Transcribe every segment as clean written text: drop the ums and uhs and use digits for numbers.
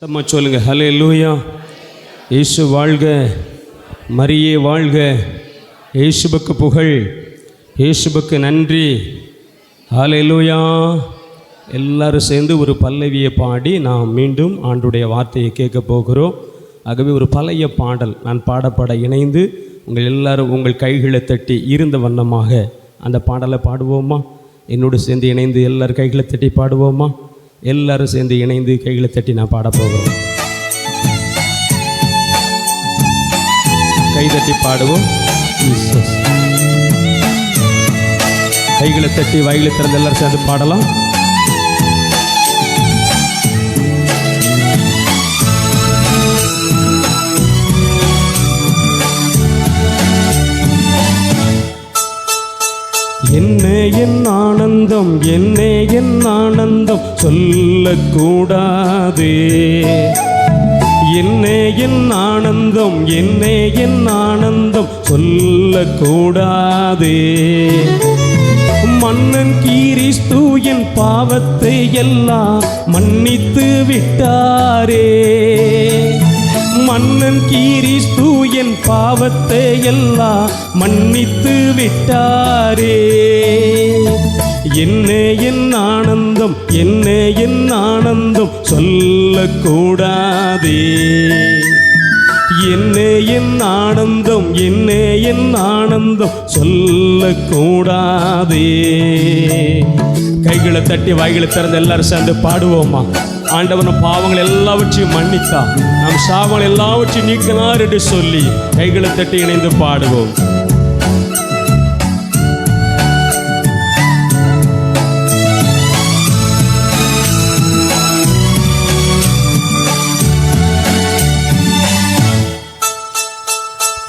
அம்மா சொல்லுங்க, ஹல்லேலூயா. இயேசு வாழ்க, மரியே வாழ்க, இயேசுவுக்கு புகழ், இயேசுவுக்கு நன்றி, ஹல்லேலூயா. எல்லாரும் சேர்ந்து ஒரு பல்லவியை பாடி நாம் மீண்டும் ஆண்டுடைய வார்த்தையை கேட்க போகிறோம். ஆகவே ஒரு பழைய பாடல் நான் பாடப்பட இணைந்து உங்கள் எல்லாரும் உங்கள் கைகளை தட்டி இருந்த வண்ணமாக அந்த பாடலை பாடுவோமா? என்னோடு சேர்ந்து இணைந்து எல்லாரும் கைகளை தட்டி பாடுவோமா? எல்லாரும் சேர்ந்து இணைந்து கைகளை தட்டி நான் பாட போகிறோம். கை தட்டி பாடுவோம். கைகளை தட்டி வாயிலை திறந்து எல்லாரும் சேர்ந்து பாடலாம். என்ன என் ஆனந்தம், என்ன என் ஆனந்தம் சொல்லக்கூடாதே. என்ன என் ஆனந்தம், என்ன என் ஆனந்தம் சொல்லக்கூடாதே. மன்னன் கிறிஸ்து என் பாவத்தை எல்லாம் மன்னித்து விட்டாரே. மன்னன் கிறிஸ்து என் பாவத்தை எல்லாம் மன்னித்து விட்டாரே. என்ன என் ஆனந்தம், என்ன என் ஆனந்தம் சொல்லக்கூடாதே. என்ன என் ஆனந்தம், என்ன என் ஆனந்தம் சொல்லக்கூடாதே. கைகளை தட்டி வாய்களை திறந்து எல்லாரும் சேர்ந்து பாடுவோமா? ஆண்டவன் பாவங்கள் எல்லாவற்றையும் மன்னித்தா, நம் சாவங்கள் எல்லாவற்றையும் நீக்கினார் என்று சொல்லி கைகளை தட்டி இணைந்து பாடுவோம்.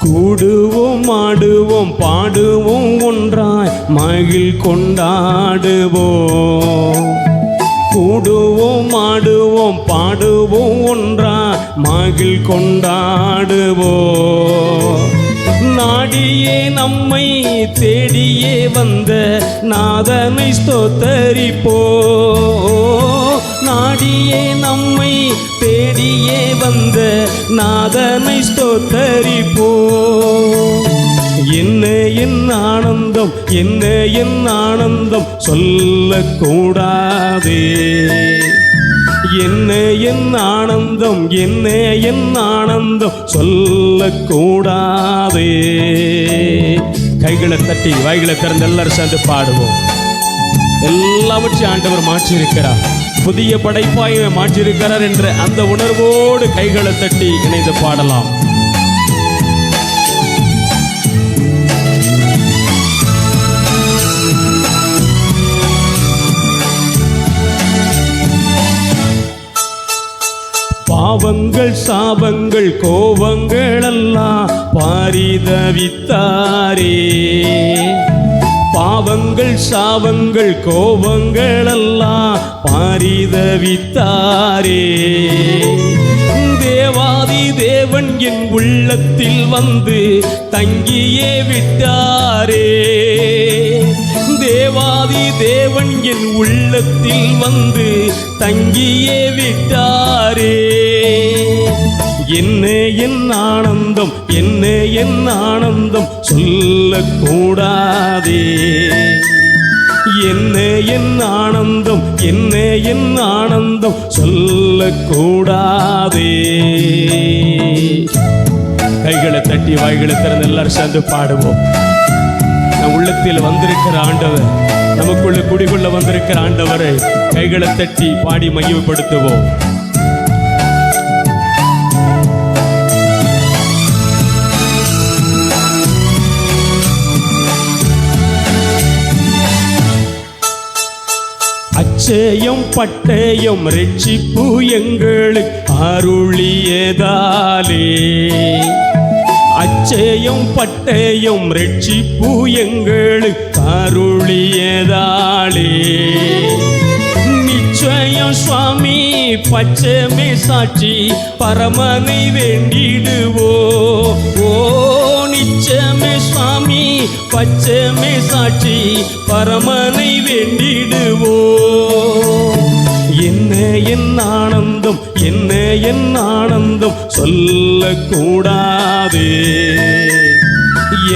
கூடுவோம், ஆடுவோம், பாடுவோம், ஒன்றாய் மகிழ் கொண்டாடுவோம். கூடுவோம், ஆடுவோம், பாடுவோம், ஒன்றாய் மகிழ் கொண்டாடுவோம். நாடியே நம்மை தேடியே வந்த நாதனை ஸ்தோத்தரிப்போம். நாடியே நம்மை தேடியே வந்த நாதனை ஸ்தோத்தரிப்போம். என்ன என் ஆனந்தம், என்ன என் ஆனந்தம் சொல்லக்கூடாதே. என்ன என் ஆனந்தம், என்ன என் ஆனந்தம் சொல்லக்கூடாதே. கைகளை தட்டி வாய்களை திறந்து எல்லாரும் சேர்ந்து பாடுவோம். எல்லாவற்றையும் ஆண்டவர் மாற்றியிருக்கிறார், புதிய படைப்பாய் மாற்றியிருக்கிறார் என்ற அந்த உணர்வோடு கைகளை தட்டி இணைந்து பாடலாம். பாவங்கள் சாபங்கள் கோபங்கள் எல்லாம் பாரிதவித்தாரே. பாவங்கள் சாபங்கள் கோபங்கள் எல்லாம் பாரிதவித்தாரே. தேவாதி தேவன் என் உள்ளத்தில் வந்து தங்கியே விட்டாரே. தேவாதி தேவன் என் உள்ளத்தில் வந்து தங்கியே விட்டாரே. என்ன என் ஆனந்தம், என்ன என் ஆனந்தம் சொல்லக்கூடாதே. என்ன என் ஆனந்தம், என்ன என் ஆனந்தம் சொல்லக்கூடாதே. கைகளை தட்டி வாய்களை திறந்து எல்லாரும் சேர்ந்து பாடுவோம். நம் உள்ளத்தில் வந்திருக்கிற ஆண்டவர், நமக்குள்ள குடிகொள்ள வந்திருக்கிற ஆண்டவரை கைகளை தட்டி பாடி மகிமைப்படுத்துவோம். அச்சயம் பட்டயம் ரட்சிப்பு எங்களுக்கு அருளியதாலே. அச்சயம் பட்டயம் ரட்சிப்பு எங்களுக்கு அருளியதாலே. நிச்சயம் சுவாமி பச்சமே சாட்சி பரமனை வேண்டிடுவோ. ஓ நிச்சயமே சுவாமி பச்சமே சாட்சி பரமனை வேண்டிடுவோ. என்ன என் ஆனந்தம், என்ன என் ஆனந்தம் சொல்லக்கூடாதே.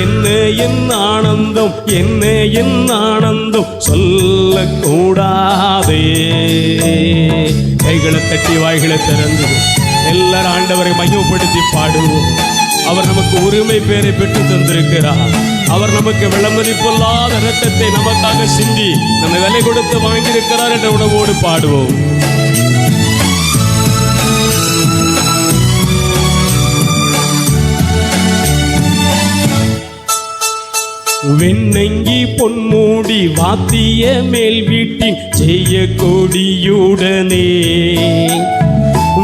என்ன என் ஆனந்தம், என்ன என் ஆனந்தம் சொல்லக்கூடாதே. கைகளை தட்டி வாய்களை திறந்து எல்லாரும் ஆண்டவரை மையப்படுத்தி பாடுவோம். அவர் நமக்கு உரிமை பேரை பெற்று தந்திருக்கிறார். அவர் நமக்கு விளம்பரிப்பில்லாத இரத்தத்தை நமக்காக சிந்தி நம்ம விலை கொடுத்து வாங்கியிருக்கிறார் என்ற உணவோடு பாடுவோம். வெண்ணங்கி பொன்மூடி வாத்திய மேல் வீட்டின் செய்ய கொடியுடனே.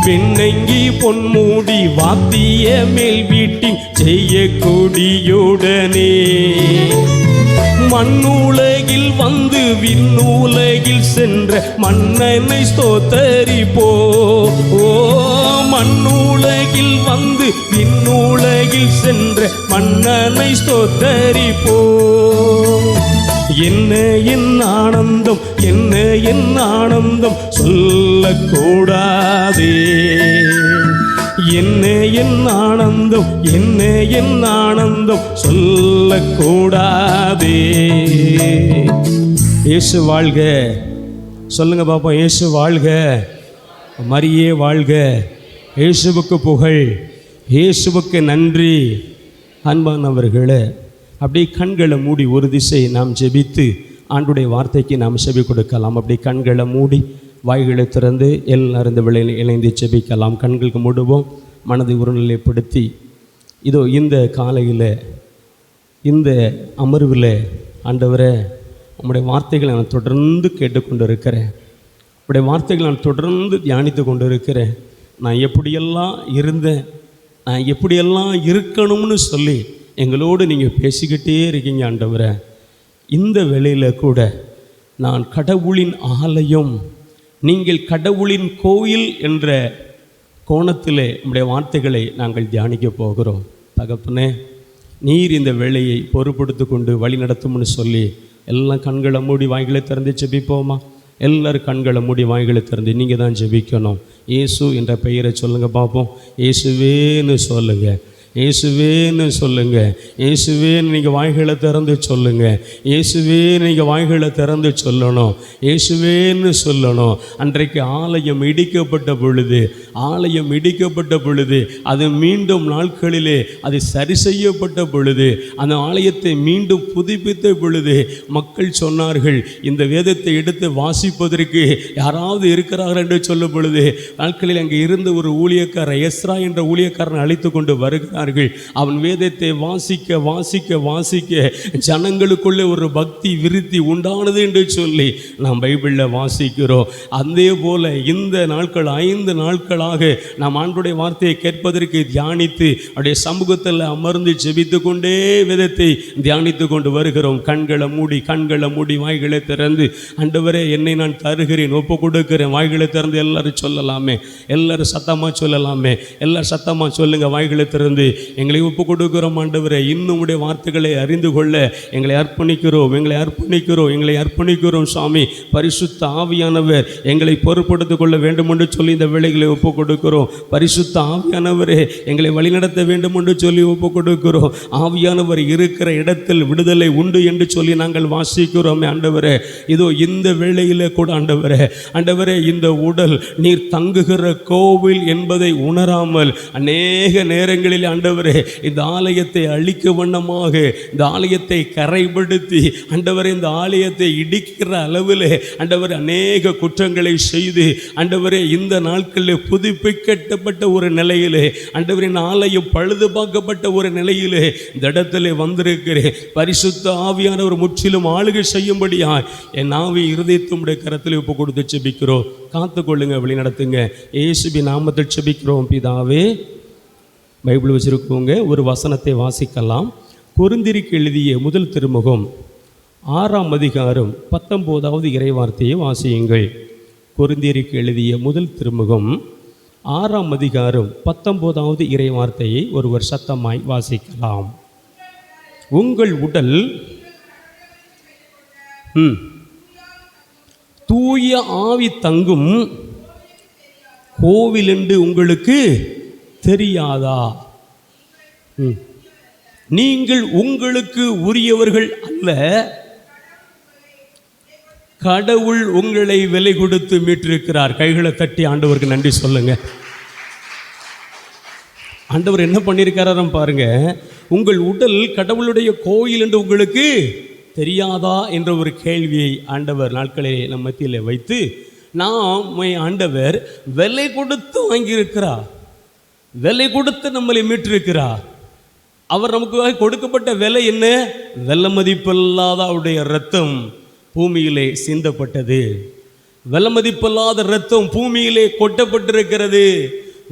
வெண்ணங்கி பொன்மூடி வாத்திய மேல் வீட்டின் செய்ய கொடியுடனே. மண்ணுலகில் வந்து விண்ணுலகில் சென்ற மன்னனை ஸ்தோத்தரிப்போ. ஓ மண்ணுலகில் வந்து விண்ணுலகில் சென்ற மன்னனை ஸ்தோத்தரிப்போ. என்ன என் ஆனந்தம், என்ன என் ஆனந்தம் சொல்லக்கூடாதே. என்ன என் ஆனந்தம், என்ன என் ஆனந்தம் சொல்லக்கூடாதே. இயேசு வாழ்க சொல்லுங்க பாப்பா. இயேசு வாழ்க, மரியே வாழ்க. இயேசுவுக்கு புகழ், இயேசுவுக்கு நன்றி. அன்பானவர்களே, அப்படி கண்களை மூடி ஒரு திசை நாம் ஜெபித்து ஆண்டுடைய வார்த்தைக்கு நாம் செவி கொடுக்கலாம். அப்படி கண்களை மூடி வாய்களை திறந்து எல்லாரும் இந்த வேளையில் இணைந்து ஜெபிக்கலாம். கண்களுக்கு மூடுவோம், மனதை ஒருநிலைப்படுத்தி. இதோ இந்த காலையில் இந்த அமர்வில் ஆண்டவரே உம்முடைய வார்த்தைகளை நான் தொடர்ந்து கேட்டுக்கொண்டு இருக்கிறேன். உம்முடைய வார்த்தைகளை நான் தொடர்ந்து தியானித்து கொண்டு இருக்கிறேன். நான் எப்படியெல்லாம் இருந்தேன், நான் எப்படியெல்லாம் இருக்கணும்னு சொல்லி எங்களோடு நீங்கள் பேசிக்கிட்டே இருக்கீங்க ஆண்டவரே. இந்த வேளையில் கூட நான் கடவுளின் ஆலயம், நீங்கள் கடவுளின் கோயில் என்ற கோணத்திலே உம்முடைய வார்த்தைகளை நாங்கள் தியானிக்க போகிறோம். தகப்பனே, நீர் இந்த வேலையை பொறுப்படுத்தி கொண்டு வழி நடத்தும்னு சொல்லி எல்லாம் கண்களை மூடி வாய்களை திறந்து ஜெபிப்போமா? எல்லோரும் கண்களை மூடி வாய்களை திறந்து நீங்கள் தான் ஜெபிக்கணும். இயேசு என்ற பெயரை சொல்லுங்கள் பார்ப்போம். இயேசுவேன்னு சொல்லுங்கள், இயேசுவேன்னு சொல்லுங்கள். இயேசுவேன்னு நீங்கள் வாய்களை திறந்து சொல்லுங்கள். இயேசுவே நீங்கள் வாய்களை திறந்து சொல்லணும். இயேசுவேன்னு சொல்லணும். அன்றைக்கு ஆலயம் இடிக்கப்பட்ட பொழுது, ஆலயம் இடிக்கப்பட்ட பொழுது, அது மீண்டும் நாட்களிலே அது சரி செய்யப்பட்ட பொழுது, அந்த ஆலயத்தை மீண்டும் புதுப்பித்த பொழுது மக்கள் சொன்னார்கள், இந்த வேதத்தை எடுத்து வாசிப்பதற்கு யாராவது இருக்கிறார்கள் என்று சொல்லும் பொழுது நாட்களில் அங்கே இருந்த ஒரு ஊழியக்காரர், எஸ்ரா என்ற ஊழியக்காரனை அழைத்து கொண்டு வருகிறார்கள். அவன் வேதத்தை வாசிக்க வாசிக்க வாசிக்க ஜனங்களுக்குள்ளே ஒரு பக்தி விருத்தி உண்டானது என்று சொல்லி நாம் பைபிளில் வாசிக்கிறோம். அதே போல இந்த நாட்கள் 5 நாட்களாக நாம் ஆண்டவருடைய வார்த்தையை கேட்பதற்கு தியானித்து அவருடைய சமூகத்தில் அமர்ந்து ஜெபித்து கொண்டே வேதத்தை தியானித்து கொண்டு வருகிறோம். கண்களை மூடி வாய்களை திறந்து ஆண்டவரே என்னை நான் தருகிறேன், ஒப்பு கொடுக்கிறேன். வாய்களை திறந்து எல்லாரும் சொல்லலாமே, எல்லாரும் சத்தமாக சொல்லலாமே, எல்லாரும் சத்தமாக சொல்லுங்க. வாய்களை திறந்து எங்களை ஒப்பு கொடுக்கிறோம் ஆண்டவரே. இன்னும் உடைய வார்த்தைகளை அறிந்து கொள்ள எங்களை அர்ப்பணிக்கிறோம், எங்களை அர்ப்பணிக்கிறோம் சுவாமி. பரிசுத்த ஆவியானவர் எங்களை பொறுப்படுத்திக் கொள்ள வேண்டும் என்று சொல்லி இந்த வேளைகளை ஒப்பு கொடுக்கிறோம். பரிசுத்த ஆவியானவரே எங்களை வழிநடத்த வேண்டும் என்று சொல்லி ஒப்பு கொடுக்கிறோம். ஆவியானவர் இருக்கிற இடத்தில் விடுதலை உண்டு என்று சொல்லி நாங்கள் வாசிக்கிறோம் ஆண்டவரே. இதோ இந்த வேளையிலே கூட ஆண்டவரே இந்த உடல் நீர் தங்குகிற கோவில் என்பதை உணராமல் அநேக நேரங்களில் ஆண்டவரே இந்த ஆலயத்தை அழிக்க வண்ணமாக, இந்த ஆலயத்தை கரைப்படுத்தி ஆண்டவரே இந்த ஆலயத்தை இடிக்கிற அளவில் ஆண்டவரே அநேக குற்றங்களை செய்து ஆண்டவரே இந்த நாட்களில் புதுப்பிக்கப்பட்ட ஒரு நிலையிலே ஆண்டவரே ஆலயம் பழுது பார்க்கப்பட்ட ஒரு நிலையிலே இந்த இடத்துல வந்திருக்கிறேன். பரிசுத்த ஆவியானவர் முற்றிலும் ஆளுகை செய்யும்படியா என் ஆவி இருதயத்துடைய கரத்தில் ஒப்பு கொடுத்து செபிக்கிறோம். காத்துக்கொள்ளுங்க, வழி நடத்துங்க. இயேசுவின் நாமத்தில் செபிக்கிறோம் பிதாவே. பைபிள் வச்சிருக்கவங்க ஒரு வசனத்தை வாசிக்கலாம். கொரிந்தியருக்கு எழுதிய முதல் திருமுகம் 6ஆம் அதிகாரம் 19வது இறைவார்த்தையை வாசியுங்கள். கொரிந்தியருக்கு எழுதிய முதல் திருமுகம் 6ஆம் அதிகாரம் 19வது இறைவார்த்தையை ஒருவர் சத்தமாய் வாசிக்கலாம். உங்கள் உடல் தூய ஆவி தங்கும் கோவில் என்று உங்களுக்கு தெரியாதா? நீங்கள் உங்களுக்கு உரியவர்கள் அல்ல, கடவுள் உங்களை விலை கொடுத்து மீட்டிருக்கிறார். கைகளை தட்டி ஆண்டவருக்கு நன்றி சொல்லுங்க. ஆண்டவர் என்ன பண்ணியிருக்கிறாரும் பாருங்க. உங்கள் உடல் கடவுளுடைய கோயில் என்று உங்களுக்கு தெரியாதா என்ற ஒரு கேள்வியை ஆண்டவர் நாட்களை நம் மத்தியில் வைத்து, நம்மை ஆண்டவர் விலை கொடுத்து வாங்கியிருக்கிறார், விலை கொடுத்து நம்மளை மீட்டிருக்கிறார். அவர் நமக்கு கொடுக்கப்பட்ட விலை என்ன? வெள்ள மதிப்பில்லாத அவருடைய இரத்தம் பூமியிலே சிந்தப்பட்டது. வெள்ள மதிப்பில்லாத இரத்தம் பூமியிலே கொட்டப்பட்டிருக்கிறது.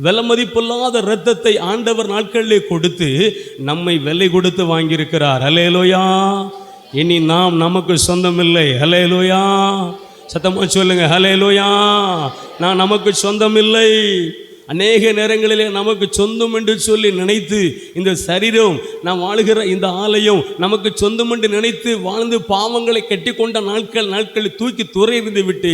வெள்ள மதிப்பில்லாத இரத்தத்தை ஆண்டவர் நாட்களிலே கொடுத்து நம்மை விலை கொடுத்து வாங்கியிருக்கிறார். ஹல்லேலூயா. இனி நாம் நமக்கு சொந்தம் இல்லை. ஹல்லேலூயா. சத்தமா சொல்லுங்க, ஹல்லேலூயா. நான் நமக்கு சொந்தம் இல்லை. அநேக நேரங்களிலே நமக்கு சொந்தம் என்று சொல்லி நினைத்து இந்த சரீரம், நாம் வாழுகிற இந்த ஆலயம் நமக்கு சொந்தம் என்று நினைத்து வாழ்ந்து பாவங்களை கட்டி கொண்ட நாட்களை தூக்கி துறையிருந்து விட்டு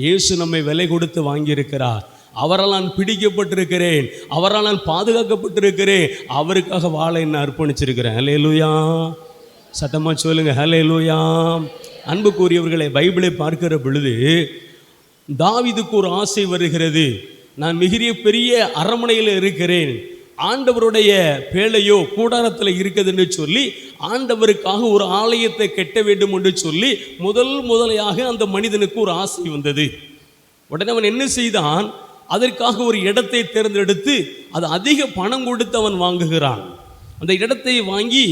இயேசு நம்மை விலை கொடுத்து வாங்கியிருக்கிறார். அவரால் நான் பிடிக்கப்பட்டிருக்கிறேன், அவரால் நான் பாதுகாக்கப்பட்டிருக்கிறேன், அவருக்காக வாழ என்ன அர்ப்பணிச்சிருக்கிறேன். ஹல்லேலூயா. சத்தமா சொல்லுங்க, ஹல்லேலூயா. அன்புக்குரியவர்களை, பைபிளை பார்க்கிற பொழுது தாவீதுக்கு ஒரு ஆசை வருகிறது. நான் மிக பெரிய அரண்மனையில் இருக்கிறேன், ஆண்டவருடைய பேழையோ கூடாரத்தில் இருக்குது என்று சொல்லி ஆண்டவருக்காக ஒரு ஆலயத்தை கட்ட வேண்டும் என்று சொல்லி முதலையாக அந்த மனிதனுக்கு ஒரு ஆசை வந்தது. உடனே அவன் என்ன செய்தான்? அதற்காக ஒரு இடத்தை தேர்ந்தெடுத்து அது அதிக பணம் கொடுத்து அவன் வாங்குகிறான். அந்த இடத்தை வாங்கி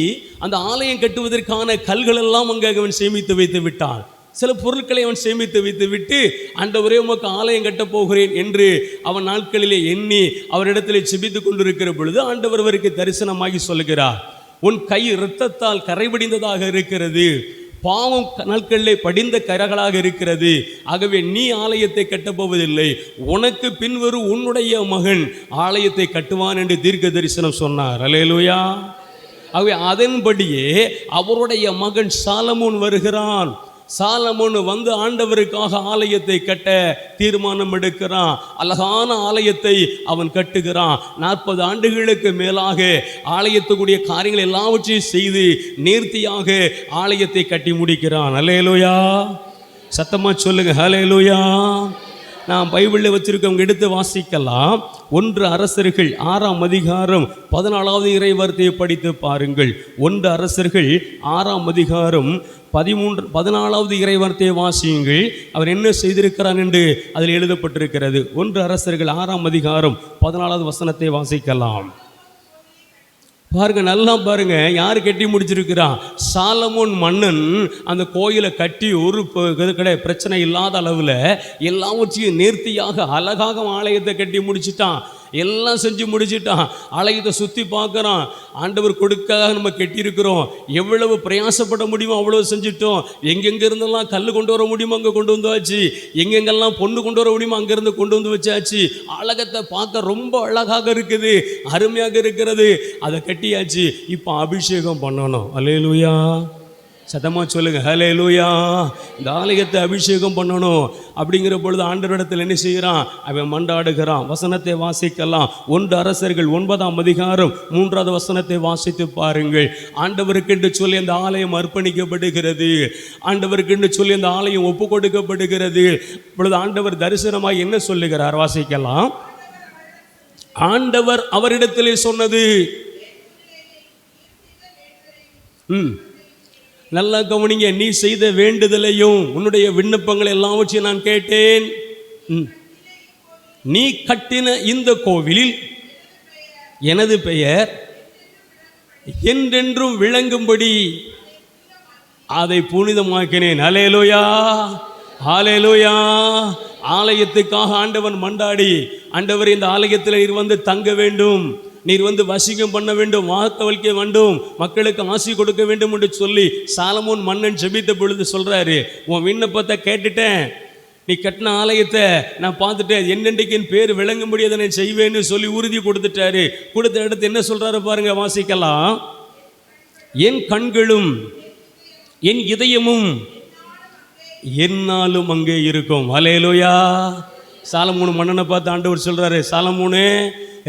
அந்த ஆலயம் கட்டுவதற்கான கல்கள் எல்லாம் அங்கே அவன் சேமித்து வைத்து விட்டான். சில பொருட்களை அவன் சேமித்து வைத்து விட்டு, ஆண்டவரே உமக்கு ஆலயம் கட்டப் போகிறேன் என்று அவன் நாட்களிலே எண்ணி அவரிடத்திலே செபித்து கொண்டிருக்கிற பொழுது ஆண்டவர் அவருக்கு தரிசனமாகி சொல்லுகிறார், உன் கை இரத்தத்தால் கரைபடிந்ததாக இருக்கிறது, பாவம் நாட்களிலே படிந்த கரைகளாக இருக்கிறது, ஆகவே நீ ஆலயத்தை கட்டப்போவதில்லை, உனக்கு பின்வரும் உன்னுடைய மகன் ஆலயத்தை கட்டுவான் என்று தீர்க்க தரிசனம் சொன்னார். அல்லேலூயா. ஆகவே அதன்படியே அவருடைய மகன் சாலமோன் வருகிறான். சாலமோன் வந்து ஆண்டவருக்காக ஆலயத்தை கட்ட தீர்மானம் எடுக்கிறான். அழகான ஆலயத்தை அவன் கட்டுகிறான். 40 ஆண்டுகளுக்கு மேலாக ஆலயத்துக்குரிய காரியங்கள் எல்லாவற்றையும் செய்து நேர்த்தியாக ஆலயத்தை கட்டி முடிக்கிறான். ஹல்லேலூயா. சத்தமா சொல்லுங்க, ஹல்லேலூயா. நாம் பைபிளில் வச்சிருக்கவங்க எடுத்து வாசிக்கலாம். 1 அரசர்கள் 6ஆம் அதிகாரம் 14வது இறைவார்த்தையை படித்து பாருங்கள். 1 அரசர்கள் 6ஆம் அதிகாரம் 14வது இறைவார்த்தையை வாசியுங்கள். அவர் என்ன செய்திருக்கிறார் என்று அதில் எழுதப்பட்டிருக்கிறது. 1 அரசர்கள் 6ஆம் அதிகாரம் 14வது வசனத்தை வாசிக்கலாம். பாருங்க, நல்லா பாருங்க, யார் கட்டி முடிச்சிருக்கிறான்? சாலமோன் மன்னன் அந்த கோயிலை கட்டி ஒரு பிரச்சனை இல்லாத அளவில் எல்லாவற்றையும் நேர்த்தியாக அழகாக ஆலயத்தை கட்டி முடிச்சிட்டான். எல்லாம் செஞ்சு முடிச்சிட்டான். ஆலயத்தை சுற்றி பார்க்குறான். ஆண்டவர் கொடுக்காக நம்ம கட்டியிருக்கிறோம், எவ்வளவு பிரயாசப்பட முடியுமோ அவ்வளோ செஞ்சிட்டோம். எங்கெங்கே இருந்தெல்லாம் கல் கொண்டு வர முடியுமோ அங்கே கொண்டு வந்தாச்சு, எங்கெங்கெல்லாம் பொண்ணு கொண்டு வர முடியுமோ அங்கேருந்து கொண்டு வந்து வச்சாச்சு. ஆலயத்தை பார்க்க ரொம்ப அழகாக இருக்குது, அருமையாக இருக்கிறது. அதை கட்டியாச்சு. இப்போ அபிஷேகம் பண்ணணும். அல்லேலூயா. சத்தமாக சொல்லுங்க, ஹல்லேலூயா. இந்த ஆலயத்தை அபிஷேகம் பண்ணணும். அப்படிங்கிற பொழுது ஆண்டவரிடத்தில் என்ன செய்கிறான்? அவன் மன்றாடுகிறான். வசனத்தை வாசிக்கலாம். 1 அரசர்கள் 9ஆம் அதிகாரம் 3வது வசனத்தை வாசித்து பாருங்கள். ஆண்டவருக்கு என்று சொல்லி அந்த ஆலயம் அர்ப்பணிக்கப்படுகிறது. ஆண்டவருக்கு என்று சொல்லி அந்த ஆலயம் ஒப்பு கொடுக்கப்படுகிறது. இப்பொழுது ஆண்டவர் தரிசனமாக என்ன சொல்லுகிறார்? வாசிக்கலாம். ஆண்டவர் அவரிடத்திலே சொன்னது, நல்லா கவனிங்க, நீ செய்த வேண்டுதலையும் உன்னுடைய விண்ணப்பங்கள் எல்லாவற்றையும் நான் கேட்டேன். நீ கட்டின இந்த கோவிலில் எனது பெயர் என்றென்றும் விளங்கும்படி அதை புனிதமாக்கினேன். ஹல்லேலூயா, ஹல்லேலூயா. ஆலயத்துக்காக ஆண்டவன் மண்டாடி, ஆண்டவர் இந்த ஆலயத்தில் நீர் வந்து தங்க வேண்டும், நீர் வந்து வசிக்கம் பண்ண வேண்டும், வார்த்தை வேண்டும், மக்களுக்கு ஆசி கொடுக்க வேண்டும் என்று சொல்லி சாலமோன் மன்னன் ஜெபித்த பொழுது சொல்றாரு, உன் விண்ணப்பத்தை கேட்டுட்டேன், நீ கட்டின ஆலயத்தை நான் பார்த்துட்டேன், என்னென்றைக்கு என் பேர் விளங்க முடியாத நான் செய்வேன்னு சொல்லி உறுதி கொடுத்துட்டாரு. கொடுத்த இடத்து என்ன சொல்றாரு பாருங்க, வாசிக்கலாம். என் கண்களும் என் இதயமும் என்னாலும் அங்கே இருக்கும். ஹல்லேலூயா, சாலமோன் மன்னனை பார்த்து ஆண்டவர் சொல்கிறாரு, சாலமோனே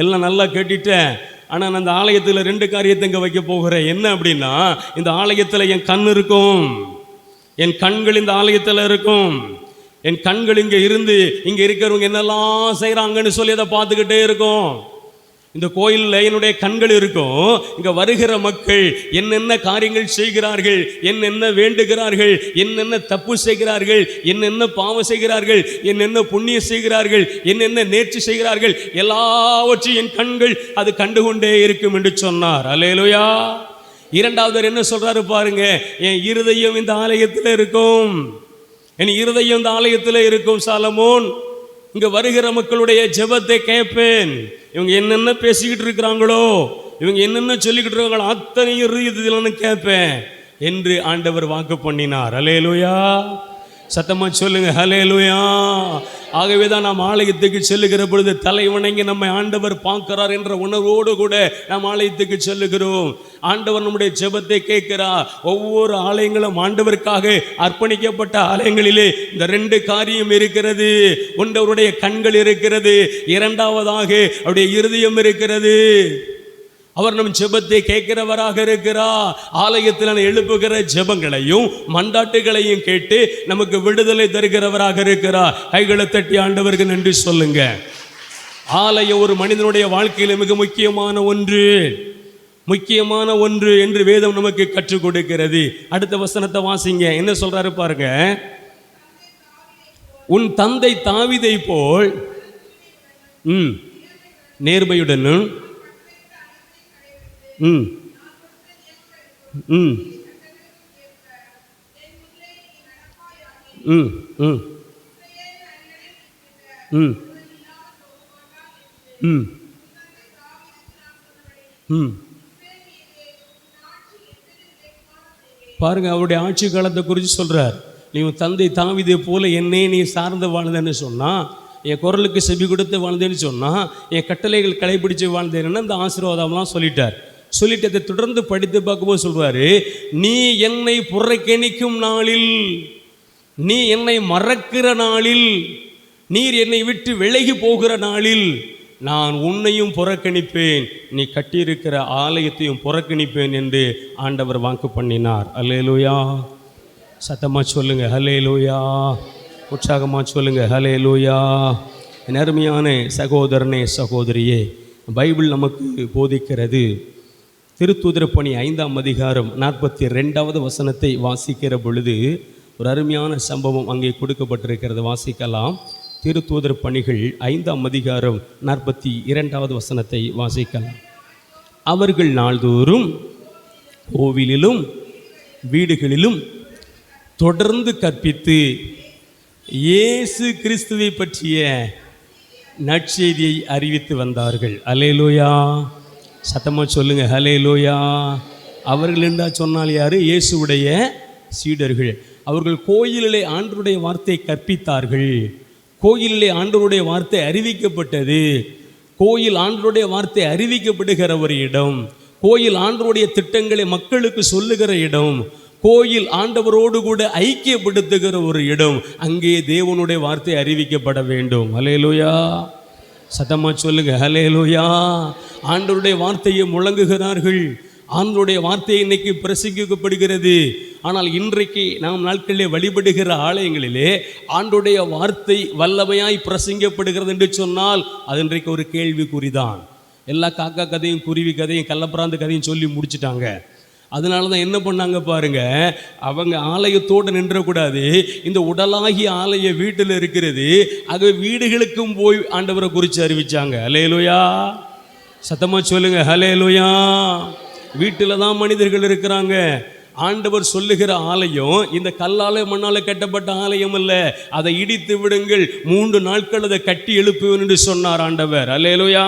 எல்லாம் நல்லா கேட்டுட்டேன், ஆனால் நான் அந்த ஆலயத்தில் 2 காரியத்தை இங்கே வைக்க போகிறேன். என்ன அப்படின்னா, இந்த ஆலயத்தில் என் கண் இருக்கும், என் கண்கள் இந்த ஆலயத்தில் இருக்கும். என் கண்கள் இங்கே இருந்து இங்கே இருக்கிறவங்க என்னெல்லாம் செய்கிறாங்கன்னு சொல்லி அதை பார்த்துக்கிட்டே இருக்கும். இந்த கோயிலில் என்னுடைய கண்கள் இருக்கும். இங்கே வருகிற மக்கள் என்னென்ன காரியங்கள் செய்கிறார்கள், என்னென்ன வேண்டுகிறார்கள், என்னென்ன தப்பு செய்கிறார்கள், என்னென்ன பாவம் செய்கிறார்கள், என்னென்ன புண்ணியம் செய்கிறார்கள், என்னென்ன நேர்ச்சி செய்கிறார்கள், எல்லாவற்றையும் என் கண்கள் அது கண்டுகொண்டே இருக்கும் என்று சொன்னார். அல்லேலூயா. இரண்டாவது என்ன சொல்றாரு பாருங்க, என் இருதயம் இந்த ஆலயத்தில் இருக்கும், என் இருதயம் இந்த ஆலயத்தில் இருக்கும். சாலமோன், இங்க வருகிற மக்களுடைய ஜெபத்தை கேட்பேன். இவங்க என்னென்ன பேசிக்கிட்டு இருக்கிறாங்களோ, இவங்க என்னென்ன சொல்லிக்கிட்டு இருக்காங்களோ அத்தனை இருதயத்தில் கேட்பேன் என்று ஆண்டவர் வாக்கு பண்ணினார். அல்லேலூயா. சத்தமா சொல்லுங்க ஹல்லேலூயா. ஆகவே தான் நாம் ஆலயத்துக்கு செல்லுகிற பொழுது தலை வணங்கி நம்மை ஆண்டவர் பார்க்கிறார் என்ற உணர்வோடு கூட நாம் ஆலயத்துக்கு செல்லுகிறோம். ஆண்டவர் நம்முடைய ஜெபத்தை கேட்கிறார். ஒவ்வொரு ஆலயங்களும் ஆண்டவருக்காக அர்ப்பணிக்கப்பட்ட ஆலயங்களிலே இந்த 2 காரியம் இருக்கிறது. ஒன்று அவருடைய கண்கள் இருக்கிறது, இரண்டாவதாக அவருடைய இருதயம் இருக்கிறது. அவர் நம் ஜெபத்தை கேட்கிறவராக இருக்கிறார். ஆலயத்தில் எழுப்புகிற ஜெபங்களையும் மண்டாட்டுகளையும் கேட்டு நமக்கு விடுதலை தருகிறவராக இருக்கிறார். கைகளை தட்டி ஆண்டவருக்கு நன்றி சொல்லுங்க. ஆலயம் ஒரு மனிதனுடைய வாழ்க்கையில் மிக முக்கியமான ஒன்று என்று வேதம் நமக்கு கற்றுக் கொடுக்கிறது. அடுத்த வசனத்தை வாசிங்க. என்ன சொல்றாரு பாருங்க, உன் தந்தை தாவீதை போல் நேர்மையுடனும் பாருங்க, அவருடைய ஆட்சி காலத்தை குறித்து சொல்றார். நீ உன் தந்தை தாவீதை போல என்னை நீ சார்ந்து வாழ்ந்தேன்னு சொன்னா, என் குரலுக்கு செவி கொடுத்து வாழ்ந்தேன்னு சொன்னா, என் கட்டளைகள் கடைபிடிச்சு வாழ்ந்தேன்னு அந்த ஆசீர்வாதம்லாம் சொல்லிட்டார். சொல்லிட்டு அதை தொடர்ந்து படித்து பார்க்கும்போது சொல்றாரு, நீ என்னை புறக்கணிக்கும் நாளில், நீ என்னை மறக்கிற நாளில், நீர் என்னை விட்டு விலகி போகிற நாளில் நான் உன்னையும் புறக்கணிப்பேன், நீ கட்டியிருக்கிற ஆலயத்தையும் புறக்கணிப்பேன் என்று ஆண்டவர் வாக்கு பண்ணினார். அல்லேலூயா. சத்தமா சொல்லுங்க ஹல்லேலூயா. உற்சாகமா சொல்லுங்க ஹல்லேலூயா. என் அருமையான சகோதரனே சகோதரியே, பைபிள் நமக்கு போதிக்கிறது. திருத்தூதர் பணி 5ஆம் அதிகாரம் 42வது வசனத்தை வாசிக்கிற பொழுது ஒரு அருமையான சம்பவம் அங்கே கொடுக்கப்பட்டிருக்கிறது. வாசிக்கலாம். திருத்தூதர் பணிகள் 5ஆம் அதிகாரம் 42வது வசனத்தை வாசிக்கலாம். அவர்கள் நாள்தோறும் கோவிலிலும் வீடுகளிலும் தொடர்ந்து கற்பித்து இயேசு கிறிஸ்துவை பற்றிய நற்செய்தியை அறிவித்து வந்தார்கள். அல்லேலூயா. சத்தமா சொல்லுங்க ஹல்லேலூயா. அவர்கள் என்றா சொன்னால் யாரு? இயேசுவுடைய சீடர்கள். அவர்கள் கோயிலிலே ஆண்டவருடைய வார்த்தை கற்பித்தார்கள். கோயிலிலே ஆண்டவருடைய வார்த்தை அறிவிக்கப்பட்டது. கோயில் ஆண்டவருடைய வார்த்தை அறிவிக்கப்படுகிற ஒரு இடம். கோயில் ஆண்டவருடைய திட்டங்களை மக்களுக்கு சொல்லுகிற இடம். கோயில் ஆண்டவரோடு கூட ஐக்கியப்படுத்துகிற ஒரு இடம். அங்கே தேவனுடைய வார்த்தை அறிவிக்கப்பட வேண்டும். ஹல்லேலூயா. சத்தமா சொல்லுங்க ஹல்லேலூயா. ஆண்டவருடைய வார்த்தையை முழங்குகிறார்கள். ஆண்டவருடைய வார்த்தை இன்னைக்கு பிரசங்கிக்கப்படுகிறது. ஆனால் இன்றைக்கு நாம் நாட்களிலே வழிபடுகிற ஆலயங்களிலே ஆண்டவருடைய வார்த்தை வல்லமையாய் பிரசங்கப்படுகிறது என்று சொன்னால் அது இன்றைக்கு ஒரு கேள்விக்குறிதான். எல்லா காக்கா கதையும் குருவி கதையும் கள்ளப்பிராந்து கதையும் சொல்லி முடிச்சிட்டாங்க. அதனால தான் என்ன பண்ணாங்க பாருங்க, அவங்க ஆலயத்தோடு நின்றக்கூடாது, இந்த உடலாகிய ஆலய வீட்டில் இருக்கிறது, ஆகவே வீடுகளுக்கும் போய் ஆண்டவரை குறித்து அறிவிச்சாங்க. ஹல்லேலூயா. சத்தமா சொல்லுங்க ஹல்லேலூயா. வீட்டில் தான் மனிதர்கள் இருக்கிறாங்க. ஆண்டவர் சொல்லுகிற ஆலயம் இந்த கல்லால மண்ணால கட்டப்பட்ட ஆலயம் அல்ல. அதை இடித்து விடுங்கள், 3 நாட்கள் அதை கட்டி எழுப்புவேன் என்று சொன்னார் ஆண்டவர். ஹல்லேலூயா.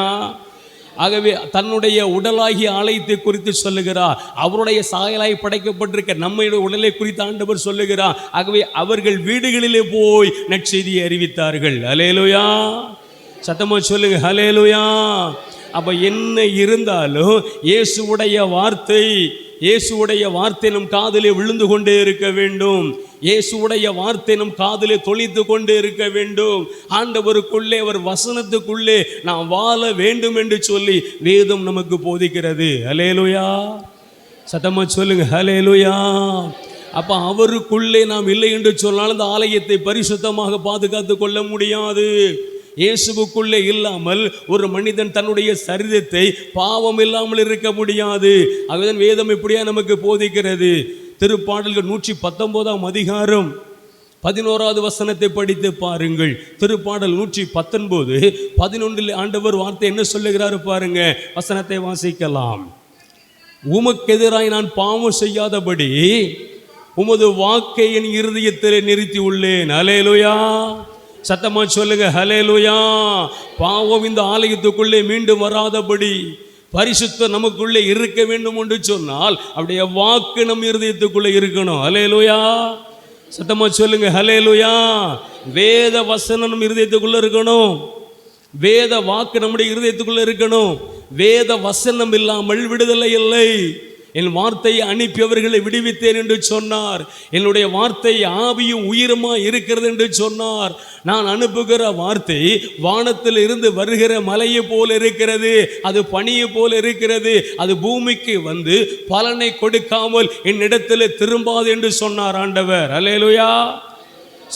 ஆகவே தன்னுடைய உடலாகிய ஆலயத்தை குறித்து சொல்லுகிறார். அவருடைய சாயலாய் படைக்கப்பட்டிருக்க நம்முடைய உடலை குறித்து ஆண்டவர் சொல்லுகிறார். ஆகவே அவர்கள் வீடுகளிலே போய் நற்செய்தியை அறிவித்தார்கள். ஹல்லேலூயா. சத்தமா சொல்லுங்க ஹல்லேலூயா. அப்ப என்ன இருந்தாலும் இயேசுவுடைய வார்த்தை இயேசுவுடைய வார்த்தை நம் காதிலே விழுந்து கொண்டே இருக்க வேண்டும். இயேசுவுடைய வார்த்தை நம் காதிலே தொளித்து கொண்டே இருக்க வேண்டும். ஆண்டவருக்குள்ளே, அவர் வசனத்துக்குள்ளே நாம் வாழ வேண்டும் என்று சொல்லி வேதம் நமக்கு போதிக்கிறது. ஹல்லேலூயா, சத்தமா சொல்லுங்க ஹல்லேலூயா. அப்ப அவருக்குள்ளே நாம் இல்லை என்று சொன்னால் அந்த ஆலயத்தை பரிசுத்தமாக பாதுகாத்து கொள்ள முடியாது. இயேசுவுக்குள்ளே இல்லாமல் ஒரு மனிதன் தன்னுடைய சரீரத்தை பாவம் இல்லாமல் இருக்க முடியாது. அதுதான் வேதம் இப்படியா நமக்கு போதிக்கிறது. திருப்பாடல்கள் 119 அதிகாரம் 11வது வசனத்தை படித்து பாருங்கள். திருப்பாடல் 119 11 ஆண்டவர் வார்த்தை என்ன சொல்லுகிறாரு பாருங்க. வசனத்தை வாசிக்கலாம். உமக்கு எதிராய் நான் பாவம் செய்யாதபடி உமது வாக்கை என் இருதயத்திலே நிறுத்தி உள்ளேன். ஹல்லேலூயா, சத்தமா சொல்லுங்க ஹல்லேலூயா. பாவம் இந்த ஆலயத்துக்குள்ளே மீண்டும் வராதபடி பரிசுத்தம் நமக்குள்ளே இருக்க வேண்டும் என்று சொன்னால் அவருடைய வாக்கு நம் இருதயத்துக்குள்ளே இருக்கணும். ஹல்லேலூயா, சத்தமா சொல்லுங்க ஹல்லேலூயா. வேத வசனம் நம் இருதயத்துக்குள்ளே இருக்கணும். வேத வாக்கு நம்முடைய இருதயத்துக்குள்ளே இருக்கணும். வேத வசனம் இல்லாமல் விடுதலை இல்லை. என் வார்த்தையை அனுப்பியவர்களை விடுவித்தேன் என்று சொன்னார். என்னுடைய வார்த்தை ஆவியும் உயிருமா இருக்கிறது என்று சொன்னார். நான் அனுப்புகிற வார்த்தை வானத்தில் இருந்து வருகிற மலையை போல இருக்கிறது, அது பனியை போல இருக்கிறது, அது பூமிக்கு வந்து பலனை கொடுக்காமல் என்னிடத்தில் திரும்பாது என்று சொன்னார் ஆண்டவர். ஹல்லேலூயா,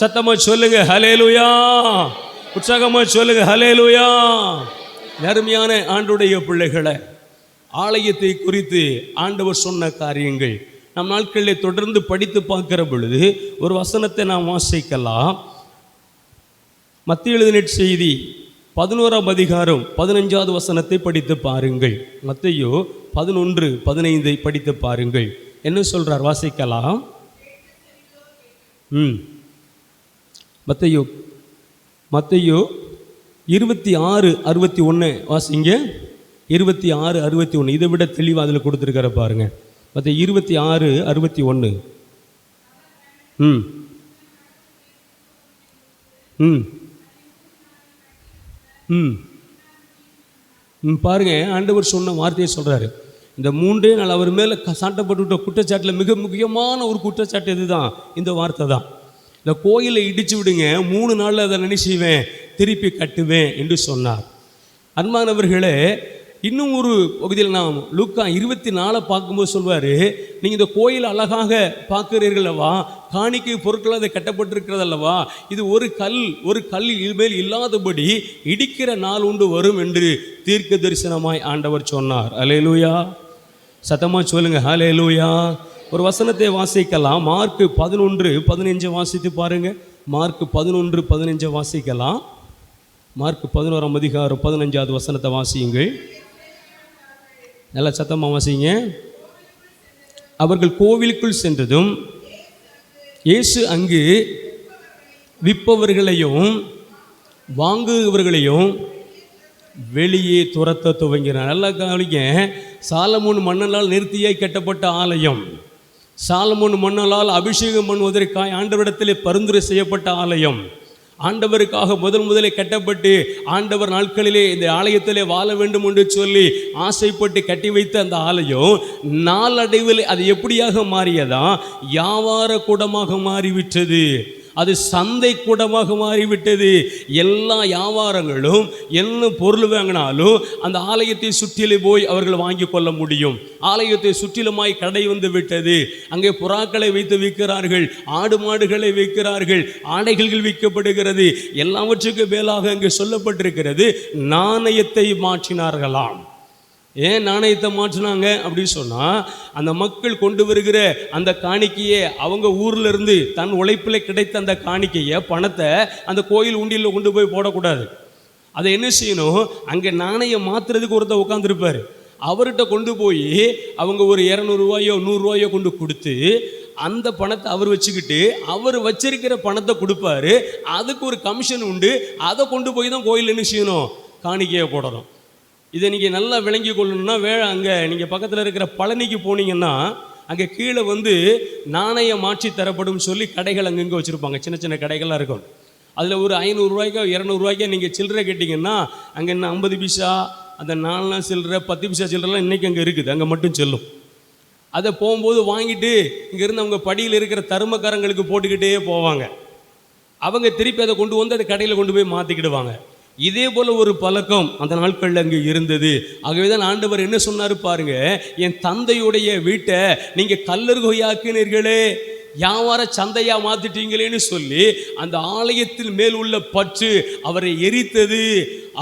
சத்தமா சொல்லுங்க ஹல்லேலூயா, உற்சாகமா சொல்லுங்க ஹல்லேலூயா. அருமையான ஆண்டுடைய பிள்ளைகளை, ஆலயத்தை குறித்து ஆண்டவர் சொன்ன காரியங்கள் நம் நாட்களில் தொடர்ந்து படித்து பார்க்கிற பொழுது ஒரு வசனத்தை நாம் வாசிக்கலாம். மத்தேயு எழுதின செய்தி 11ஆம் அதிகாரம் 15வது வசனத்தை படித்து பாருங்கள். மத்தேயு 11:15 படித்து பாருங்கள். என்ன சொல்றார் வாசிக்கலாம். மத்தேயு 26:61 வாசிங்க. 26:61 இதை விட தெளிவாக அதில் கொடுத்துருக்கிற பாருங்க. மற்ற 26:61 பாருங்க. ஆண்டவர் சொன்ன வார்த்தையை சொல்றாரு. இந்த 3 நாள் அவர் மேலே சாட்டப்பட்டு குற்றச்சாட்டில் மிக முக்கியமான ஒரு குற்றச்சாட்டு இதுதான், இந்த வார்த்தை தான். இந்த கோயிலை இடிச்சு விடுங்க, 3 நாளில் அதை நினைச்சுவேன், திருப்பி கட்டுவேன் என்று சொன்னார். அன்பானவர்களே, இன்னும் ஒரு பகுதியில் நாம் லூக்கா 24 பார்க்கும்போது சொல்வார், நீங்கள் இந்த கோயில் அழகாக பார்க்கிறீர்கள் அல்லவா, காணிக்கை பொருட்கள் அதை கட்டப்பட்டிருக்கிறது அல்லவா, இது ஒரு கல் மேல் இல்லாதபடி இடிக்கிற நாள் உண்டு வரும் என்று தீர்க்க தரிசனமாய் ஆண்டவர் சொன்னார். ஹல்லேலூயா, சத்தமா சொல்லுங்க ஹல்லேலூயா. ஒரு வசனத்தை வாசிக்கலாம். மார்க் 11:15 வாசித்து பாருங்க. மார்க் 11:15 வாசிக்கலாம். மார்க் 11ஆம் அதிகாரம் 15வது வசனத்தை வாசியுங்கள். நல்லா சத்தமாக வாசிங்க. அவர்கள் கோவிலுக்குள் சென்றதும் இயேசு அங்கு விற்பவர்களையும் வாங்குபவர்களையும் வெளியே துரத்த துவங்கினார். நல்லா கவனிங்க. சாலமோன் மன்னனால் நிறுத்தியாய் கட்டப்பட்ட ஆலயம், சாலமோன் மன்னலால் அபிஷேகம் பண்ணுவதற்காக ஆண்டவரிடத்திலே பரிந்துரை செய்யப்பட்ட ஆலயம், ஆண்டவருக்காக முதலே கட்டப்பட்டு ஆண்டவர் நாட்களிலே இந்த ஆலயத்திலே வாழ வேண்டும் என்று சொல்லி ஆசைப்பட்டு கட்டி வைத்த அந்த ஆலயம் நாளடைவில் அது எப்படியாக மாறியதா, வியாபார கூடமாக மாறிவிட்டது. அது சந்தை கூடமாக மாறிவிட்டது. எல்லா வியாபாரங்களும் என்ன பொருள் வாங்கினாலும் அந்த ஆலயத்தை சுற்றிலே போய் அவர்கள் வாங்கி கொள்ள முடியும். ஆலயத்தை சுற்றிலுமாய் கடை வந்து விட்டது. அங்கே புறாக்களை வைத்து விற்கிறார்கள், ஆடு மாடுகளை விற்கிறார்கள், ஆடைகள் விற்கப்படுகிறது. எல்லாவற்றுக்கும் மேலாக அங்கே சொல்லப்பட்டிருக்கிறது, நாணயத்தை மாற்றினார்களாம். ஏன் நாணயத்தை மாற்றினாங்க அப்படின்னு சொன்னால், அந்த மக்கள் கொண்டு வருகிற அந்த காணிக்கையை அவங்க ஊரில் இருந்து தன் உழைப்பில் கிடைத்த அந்த காணிக்கையை பணத்தை அந்த கோயில் உண்டியில் கொண்டு போய் போடக்கூடாது. அதை என்ன செய்யணும், அங்கே நாணயம் மாற்றுறதுக்கு ஒருத்தர் உட்காந்துருப்பார். அவர்கிட்ட கொண்டு போய் அவங்க ஒரு 200 ரூபாயோ 100 ரூபாயோ கொண்டு கொடுத்து அந்த பணத்தை அவர் வச்சுக்கிட்டு அவர் வச்சிருக்கிற பணத்தை கொடுப்பாரு. அதுக்கு ஒரு கமிஷன் உண்டு. அதை கொண்டு போய் தான் கோயில் என்ன செய்யணும், காணிக்கையை போடணும். இதை நீங்கள் நல்லா விளங்கி கொள்ளணும்னா அங்கே நீங்கள் பக்கத்தில் இருக்கிற பழனிக்கு போனீங்கன்னா அங்கே கீழே வந்து நாணயம் மாற்றி தரப்படும் சொல்லி கடைகள் அங்கங்கே வச்சுருப்பாங்க. சின்ன சின்ன கடைகள்லாம் இருக்கும். அதில் ஒரு 500 ரூபாய்க்கோ 200 ரூபாய்க்கோ நீங்கள் சில்லறை கேட்டிங்கன்னா அங்கே என்ன 50 பைசா, அந்த 4 சில்லறை 10 பைசா சில்லறைலாம் இன்றைக்கி அங்கே இருக்குது, அங்கே மட்டும் செல்லும். அதை போகும்போது வாங்கிட்டு இங்கேருந்து அவங்க படியில் இருக்கிற தருமக்காரங்களுக்கு போட்டுக்கிட்டே போவாங்க. அவங்க திருப்பி அதை கொண்டு வந்து அதை கடையில் கொண்டு போய் மாற்றிக்கிடுவாங்க. இதே போல் ஒரு பழக்கம் அந்த நாட்களில் அங்கே இருந்தது. ஆகவே தான் ஆண்டவர் என்ன சொன்னார் பாருங்க, என் தந்தையுடைய வீட்டை நீங்கள் கல்லறுகொய்யாக்கினீர்களே, வியாபார சந்தையா மாத்திட்டீங்களேன்னு சொல்லி அந்த ஆலயத்தின் மேல் உள்ள பற்று அவரை எரித்தது,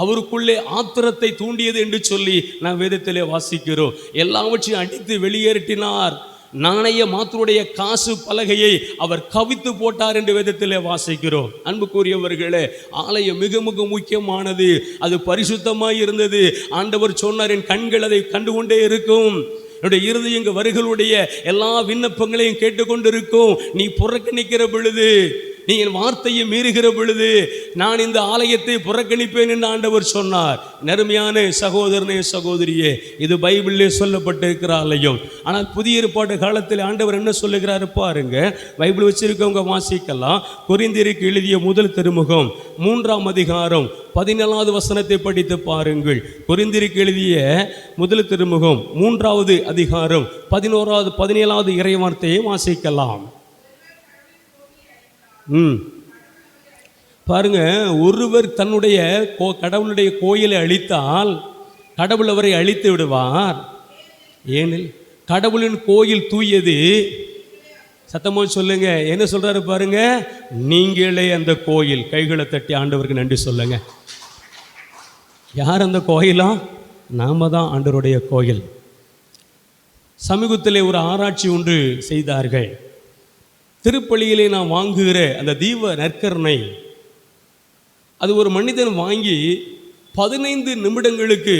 அவருக்குள்ளே ஆத்திரத்தை தூண்டியது என்று சொல்லி நான் வேதத்திலே வாசிக்கிறோம். எல்லாவற்றையும் அடித்து வெளியேற்றினார். நாணய மாத்தருடைய காசு பலகையை அவர் கவித்து போட்டார் என்று வேதத்திலே வாசிக்கிறோம். அன்புக்குரியவர்களே, ஆலயம் மிக மிக முக்கியமானது. அது பரிசுத்தமாய் இருந்தது. ஆண்டவர் சொன்னார், என் கண்கள் அதை கண்டுகொண்டே இருக்கும், என்னுடைய இருதயங்க வருகளுடைய எல்லா விண்ணப்பங்களையும் கேட்டுக்கொண்டிருக்கும். நீ புறக்கணிக்கிற பொழுது, நீ என் வார்த்தையை மீறுகிற பொழுது நான் இந்த ஆலயத்தை புறக்கணிப்பேன் என்று ஆண்டவர் சொன்னார். நறுமையான சகோதரனே சகோதரியே, இது பைபிளிலே சொல்லப்பட்டிருக்கிற ஆலயம். ஆனால் புதிய ஏற்பாட்டு காலத்தில் ஆண்டவர் என்ன சொல்லுகிறாரு பாருங்க. பைபிள் வச்சிருக்கவங்க வாசிக்கலாம். கொரிந்தியருக்கு எழுதிய முதல் திருமுகம் 3ஆம் அதிகாரம் 14வது வசனத்தை படித்து பாருங்கள். கொரிந்தியருக்கு எழுதிய முதல் திருமுகம் 3வது அதிகாரம் 11வது 17வது இறைவார்த்தையை வாசிக்கலாம். பாருங்க, ஒருவர் தன்னுடைய கடவுளுடைய கோயிலை அழித்தால் கடவுள் அவரை அழித்து விடுவார். ஏனில் கடவுளின் கோயில் தூயது. சத்தமா சொல்லுங்க, என்ன சொல்றாரு பாருங்க, நீங்களே அந்த கோயில். கைகளை தட்டி ஆண்டவருக்கு நன்றி சொல்லுங்க. யார் அந்த கோயிலா? நாம தான் ஆண்டவருடைய கோயில். சமீபத்திலே ஒரு ஆராய்ச்சி ஒன்று செய்தார்கள். திருப்பலியிலே நான் வாங்குகிற அந்த தீப நற்கருணை, அது ஒரு மனிதன் வாங்கி 15 நிமிடங்களுக்கு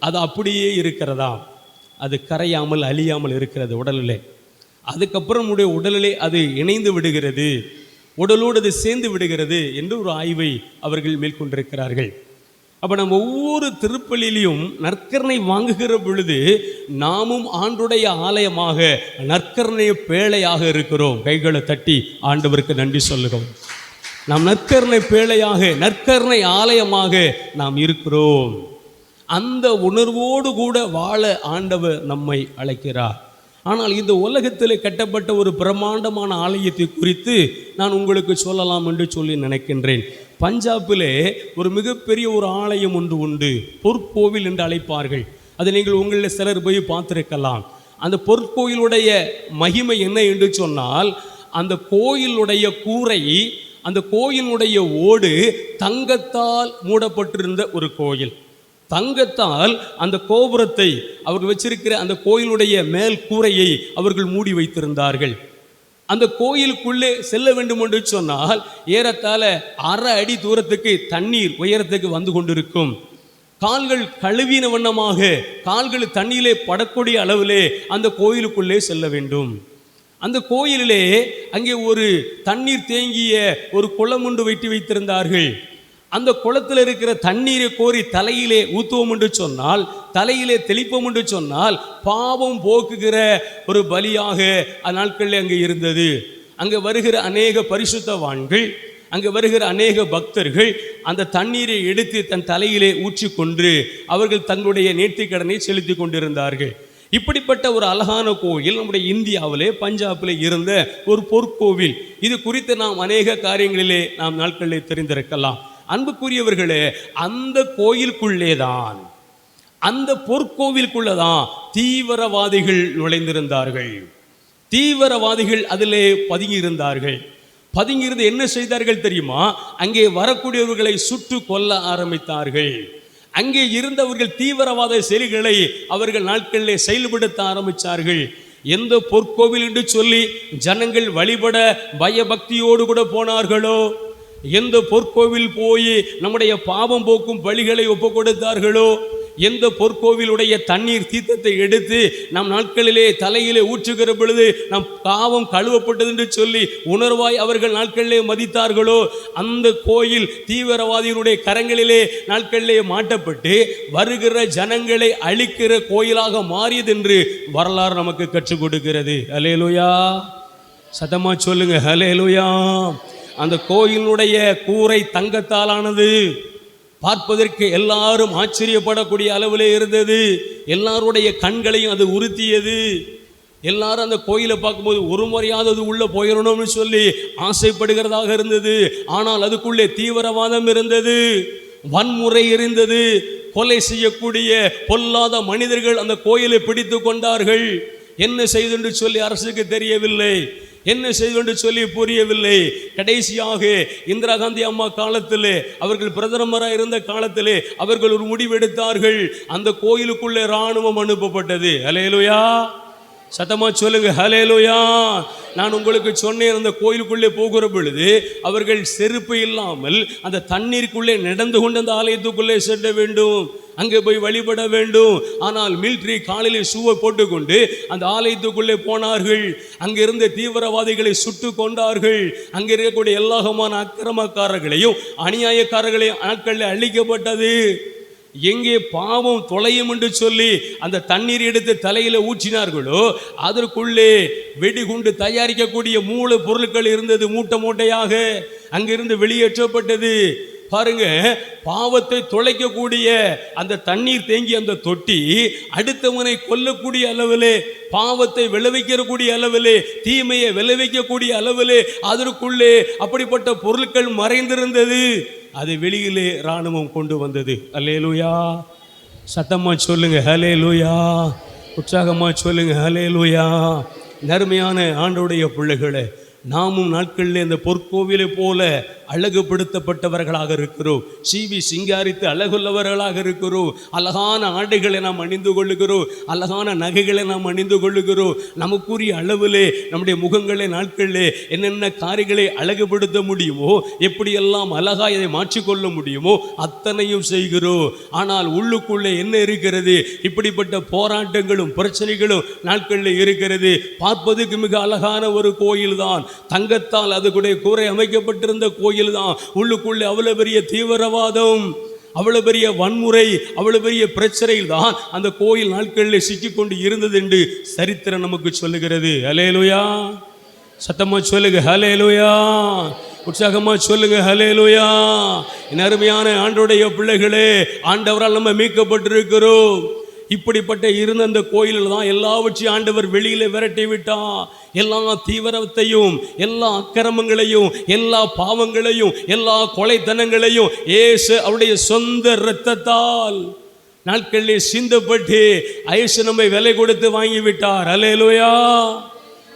அது அப்படியே இருக்கிறதா, அது கரையாமல் அழியாமல் இருக்கிறது உடலிலே. அதுக்கப்புறம் நம்முடைய உடலிலே அது இணைந்து விடுகிறது, உடலோடு அது சேர்ந்து விடுகிறது என்று ஒரு ஆய்வை அவர்கள் மேற்கொண்டிருக்கிறார்கள். அப்போ நம்ம ஒவ்வொரு திருப்பலியிலையும் நற்கருணை வாங்குகிற பொழுது நாமும் ஆண்டுடைய ஆலயமாக, நற்கருணை பேழையாக இருக்கிறோம். கைகளை தட்டி ஆண்டவருக்கு நன்றி சொல்லுகிறோம். நாம் நற்கருணை பேழையாக, நற்கருணை ஆலயமாக நாம் இருக்கிறோம். அந்த உணர்வோடு கூட வாழ ஆண்டவர் நம்மை அழைக்கிறார். ஆனால் இந்த உலகத்தில் கட்டப்பட்ட ஒரு பிரம்மாண்டமான ஆலயத்தை குறித்து நான் உங்களுக்கு சொல்லலாம் என்று சொல்லி நினைக்கின்றேன். பஞ்சாபிலே ஒரு மிகப்பெரிய ஒரு ஆலயம் ஒன்று உண்டு, பொற்கோவில் என்று அழைப்பார்கள். அதை நீங்கள் உங்களில் சிலர் போய் பார்த்திருக்கலாம். அந்த பொற்கோயிலுடைய மகிமை என்ன என்று சொன்னால், அந்த கோயிலுடைய கூரை, அந்த கோயிலுடைய ஓடு தங்கத்தால் மூடப்பட்டிருந்த ஒரு கோயில். தங்கத்தால் அந்த கோபுரத்தை அவர்கள் வச்சிருக்கிற அந்த கோயிலுடைய மேல் கூரையை அவர்கள் மூடி வைத்திருந்தார்கள். அந்த கோயிலுக்குள்ளே செல்ல வேண்டும் என்று சொன்னால் ஏறத்தாழ 1/2 அடி தூரத்துக்கு தண்ணீர் உயரத்துக்கு வந்து கொண்டிருக்கும். கால்கள் கழுவின வண்ணமாக, கால்கள் தண்ணீரிலே படக்கூடிய அளவிலே அந்த கோயிலுக்குள்ளே செல்ல வேண்டும். அந்த கோயிலிலே அங்கே ஒரு தண்ணீர் தேங்கிய ஒரு குளம் ஒன்று வெட்டி வைத்திருந்தார்கள். அந்த குளத்தில் இருக்கிற தண்ணீரை கோரி தலையிலே ஊத்துவோம் என்று சொன்னால், தலையிலே தெளிப்போம் என்று சொன்னால் பாவம் போக்குகிற ஒரு பலியாக அந்நாட்களில் அங்கே இருந்தது. அங்கே வருகிற அநேக பரிசுத்தவான்கள், அங்கே வருகிற அநேக பக்தர்கள் அந்த தண்ணீரை எடுத்து தன் தலையிலே ஊற்றிக்கொண்டு அவர்கள் தங்களுடைய நேர்த்திக்கடனை செலுத்தி கொண்டிருந்தார்கள். இப்படிப்பட்ட ஒரு அழகான கோயில் நம்முடைய இந்தியாவிலே பஞ்சாபிலே இருந்த ஒரு பொற்கோவில். இது குறித்து நாம் அநேக காரியங்களிலே நாம் நாட்களிலே தெரிந்திருக்கலாம். அன்புக்குரியவர்களே, அந்த கோயிலுக்குள்ளேதான், அந்த பொற்கோவிலுக்குள்ளதான் தீவிரவாதிகள் நுழைந்திருந்தார்கள். தீவிரவாதிகள் அதிலே பதுங்கியிருந்தார்கள். பதுங்கியிருந்து என்ன செய்தார்கள் தெரியுமா? அங்கே வரக்கூடியவர்களை சுட்டு கொல்ல ஆரம்பித்தார்கள். அங்கே இருந்தவர்கள் தீவிரவாத செயல்களை அவர்கள் நாட்களிலே செயல்படுத்த ஆரம்பித்தார்கள். எந்த பொற்கோவில் என்று சொல்லி ஜனங்கள் வழிபட பயபக்தியோடு கூட போனார்களோ, எந்த பொற்கோவில் போய் நம்முடைய பாவம் போக்கும் பலிகளை ஒப்பு கொடுத்தார்களோ, எந்த பொற்கோவிலுடைய தண்ணீர் தீர்த்தத்தை எடுத்து நம் நாட்களிலே தலையிலே ஊற்றுகிற பொழுது நம் பாவம் கழுவப்பட்டது என்று சொல்லி உணர்வாய் அவர்கள் நாட்களிலே மதித்தார்களோ, அந்த கோயில் தீவிரவாதிகளுடைய கரங்களிலே நாட்களிலே மாட்டப்பட்டு வருகிற ஜனங்களை அழிக்கிற கோயிலாக மாறியது என்று வரலாறு நமக்கு கற்றுக் கொடுக்கிறது. ஹல்லேலூயா, சத்தமா சொல்லுங்க ஹல்லேலூயா. அந்த கோயிலுடைய கூரை தங்கத்தாலானது. பார்ப்பதற்கு எல்லாரும் ஆச்சரியப்படக்கூடிய அளவிலே இருந்தது. எல்லாருடைய கண்களையும் அது உறுத்தியது. எல்லாரும் அந்த கோயிலை பார்க்கும்போது ஒரு முறையாவது உள்ளே போயிடணும்னு சொல்லி ஆசைப்படுகிறதாக இருந்தது. ஆனால் அதுக்குள்ளே தீவிரவாதம் இருந்தது, வன்முறை இருந்தது, கொலை செய்யக்கூடிய பொல்லாத மனிதர்கள் அந்த கோயிலை பிடித்து கொண்டார்கள். என்ன செய்து சொல்லி அரசுக்கு தெரியவில்லை, என்ன செய்து சொல்லி புரியவில்லை. கடைசியாக இந்திரா காந்தி அம்மா காலத்திலே, அவர்கள் பிரதமராக இருந்த காலத்திலே அவர்கள் ஒரு முடிவெடுத்தார்கள். அந்த கோயிலுக்குள்ளே இராணுவம் அனுப்பப்பட்டது. அல்லேலூயா, சத்தமா சொல்லுங்க ஹல்லேலூயா. நான் உங்களுக்கு சொன்னேன், அந்த கோயிலுக்குள்ளே போகிற பொழுது அவர்கள் செருப்பு இல்லாமல் அந்த தண்ணீருக்குள்ளே நடந்து கொண்டு அந்த ஆலயத்துக்குள்ளே செல்ல வேண்டும், அங்கே போய் வழிபட வேண்டும். ஆனால் மிலிட்ரி காலில் ஷூவை போட்டுக்கொண்டு அந்த ஆலயத்துக்குள்ளே போனார்கள். அங்கே இருந்த தீவிரவாதிகளை சுட்டு கொண்டார்கள். அங்கே இருக்கக்கூடிய எல்லாமான அக்கிரமக்காரர்களையும் அநியாயக்காரர்களையும் ஆட்களில் அழிக்கப்பட்டது. எங்கே பாவம் தொலையும் என்று சொல்லி அந்த தண்ணீர் எடுத்து தலையில ஊற்றினார்களோ அதற்குள்ளே வெடிகுண்டு தயாரிக்கக்கூடிய மூல பொருட்கள் இருந்தது, மூட்டை மூட்டையாக அங்கிருந்து வெளியேற்றப்பட்டது. பாருங்க, பாவத்தை தொலைக்கக்கூடிய அந்த தண்ணீர் தேங்கி அந்த தொட்டி அடுத்தவனை கொல்லக்கூடிய அளவிலே, பாவத்தை விளைவிக்கக்கூடிய அளவிலே, தீமையை விளைவிக்கக்கூடிய அளவிலே அதற்குள்ளே அப்படிப்பட்ட பொருட்கள் மறைந்திருந்தது. அது வெளியிலே இராணுவம் கொண்டு வந்தது. அல்லேலூயா, சத்தமா சொல்லுங்க ஹல்லேலூயா, உற்சாகமா சொல்லுங்க ஹல்லேலூயா. நறுமையான ஆண்டவருடைய பிள்ளைகளே, நாமும் நாட்களில் இந்த பொற்கோவிலை போல அழகுபடுத்தப்பட்டவர்களாக இருக்கிறோம். சீவி சிங்காரித்து அழகுள்ளவர்களாக இருக்கிறோம். அழகான ஆடைகளை நாம் அணிந்து கொள்ளுகிறோம், அழகான நகைகளை நாம் அணிந்து கொள்ளுகிறோம். நமக்குரிய அளவிலே நம்முடைய முகங்களை நாட்களிலே என்னென்ன காரியங்களை அழகுபடுத்த முடியுமோ, எப்படியெல்லாம் அழகாய் அதை மாற்றிக்கொள்ள முடியுமோ அத்தனையும் செய்கிறோம். ஆனால் உள்ளுக்குள்ளே என்ன இருக்கிறது? இப்படிப்பட்ட போராட்டங்களும் பிரச்சனைகளும் நாட்களில் இருக்கிறது. பார்ப்பதுக்கு மிக அழகான ஒரு கோயில் தான், தங்கத்தால் அது கூட கூரை அமைக்கப்பட்டிருந்த கோயில் தான். உள்ளுக்குள்ளே அவ்வளவு பெரிய தீவிரவாதம், அவ்வளவு பெரிய வன்முறை, அவ்வளவு பெரிய பிரச்சனையில் தான் அந்த கோயில் நாட்களில் சிக்கிக்கொண்டு இருந்தது என்று சரித்திரம் நமக்கு சொல்லுகிறது. ஹல்லேலூயா, சத்தமா சொல்லுங்க ஹல்லேலூயா, உற்சாகமா சொல்லுங்க ஹல்லேலூயா. என் அருமையான ஆண்டவருடைய பிள்ளைகளே, ஆண்டவரால் நம்ம மீட்கப்பட்டிருக்கிறோம். இப்படிப்பட்ட இருந்த அந்த கோயிலில் தான் எல்லாவற்றையும் ஆண்டவர் வெளியில விரட்டி விட்டான். எல்லா தீவிரத்தையும், எல்லா அக்கிரமங்களையும், எல்லா பாவங்களையும், எல்லா கொலைத்தனங்களையும் இயேசு அவருடைய சொந்த இரத்தத்தால் நாட்களில் சிந்தப்பட்டு இயேசு நம்மை விலை கொடுத்து வாங்கி விட்டார். ஹல்லேலூயா,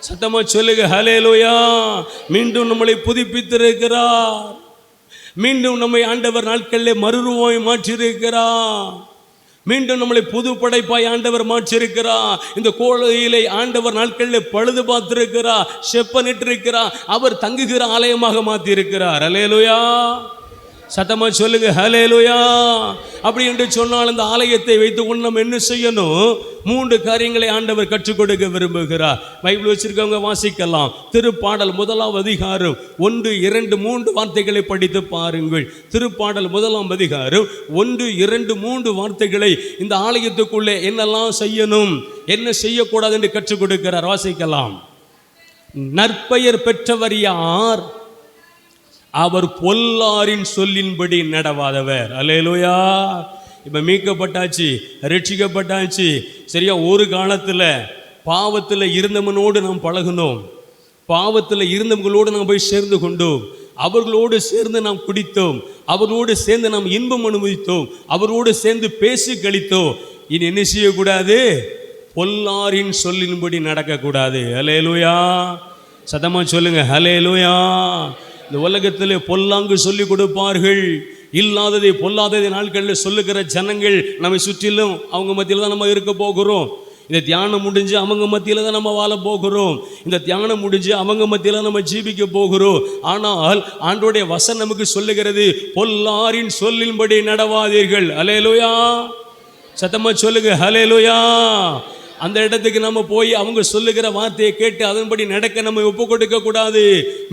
சத்தமா சொல்லுங்க ஹல்லேலூயா. மீண்டும் நம்மளை புதுப்பித்திருக்கிறார். மீண்டும் நம்மை ஆண்டவர் நாட்களில் மறுரூபமாய் மாற்றியிருக்கிறார். மீண்டும் நம்மளை புது படைப்பாய் ஆண்டவர் மாற்றிருக்கிறார். இந்த கோயிலை ஆண்டவர் நாட்களில் பழுது பார்த்திருக்கிறார், செப்பனிட்டிருக்கிறார். அவர் தங்குகிற ஆலயமாக மாற்றி இருக்கிறார். அல்லேலூயா, சத்தமா சொல்லுங்க ஹல்லேலூயா. அப்படி என்று சொன்னால் இந்த ஆலயத்தை வைத்துக்கொண்டு நம்ம என்ன செய்யணும்? 3 காரியங்களை ஆண்டவர் கற்றுக் கொடுக்க விரும்புகிறார். பைபிள் வச்சிருக்கவங்க வாசிக்கலாம். திருப்பாடல் 1ஆம் அதிகாரம் 1, 2, 3 வார்த்தைகளை படித்து பாருங்கள். திருப்பாடல் 1ஆம் அதிகாரம் 1, 2, 3 வார்த்தைகளை இந்த ஆலயத்துக்குள்ளே என்னெல்லாம் செய்யணும், என்ன செய்யக்கூடாது என்று கற்றுக் கொடுக்கிறார். வாசிக்கலாம். நற்பெயர் பெற்றவர் யார்? அவர் பொல்லாரின் சொல்லின்படி நடவாதவர். அல்லேலூயா. இப்போ மீட்கப்பட்டாச்சு, ரட்சிக்கப்பட்டாச்சு. சரியா, ஒரு காலத்தில் பாவத்தில் இருந்தவனோடு நாம் பழகினோம், பாவத்தில் இருந்தவங்களோடு நாம் போய் சேர்ந்து கொண்டோம், அவர்களோடு சேர்ந்து நாம் குடித்தோம், அவர்களோடு சேர்ந்து நாம் இன்பம் அனுபவித்தோம், அவரோடு சேர்ந்து பேசி கழித்தோம். இனி என்ன செய்யக்கூடாது? பொல்லாரின் சொல்லின்படி நடக்கக்கூடாது. அல்லேலூயா, சத்தமா சொல்லுங்க ஹல்லேலூயா. இந்த உலகத்திலே பொல்லாங்கு சொல்லிக் கொடுப்பார்கள், இல்லாததை பொல்லாததை நாட்களில் சொல்லுகிற ஜனங்கள் நம்மை சுற்றிலும் அவங்க மத்தியில் தான் நம்ம இருக்க போகிறோம். இந்த தியானம் முடிஞ்சு அவங்க மத்தியில் தான் நம்ம வாழ போகிறோம். இந்த தியானம் முடிஞ்சு அவங்க மத்தியில் நம்ம ஜீவிக்க போகிறோம். ஆனால் ஆண்டவருடைய வசனம் நமக்கு சொல்லுகிறது, பொல்லாரின் சொல்லின்படி நடவாதீர்கள். அல்லேலூயா, சத்தமா சொல்லுங்க ஹல்லேலூயா. அந்த இடத்துக்கு நம்ம போய் அவங்க சொல்லுகிற வார்த்தையை கேட்டு அதன்படி நடக்க நம்ம ஒப்பு கொடுக்க கூடாது.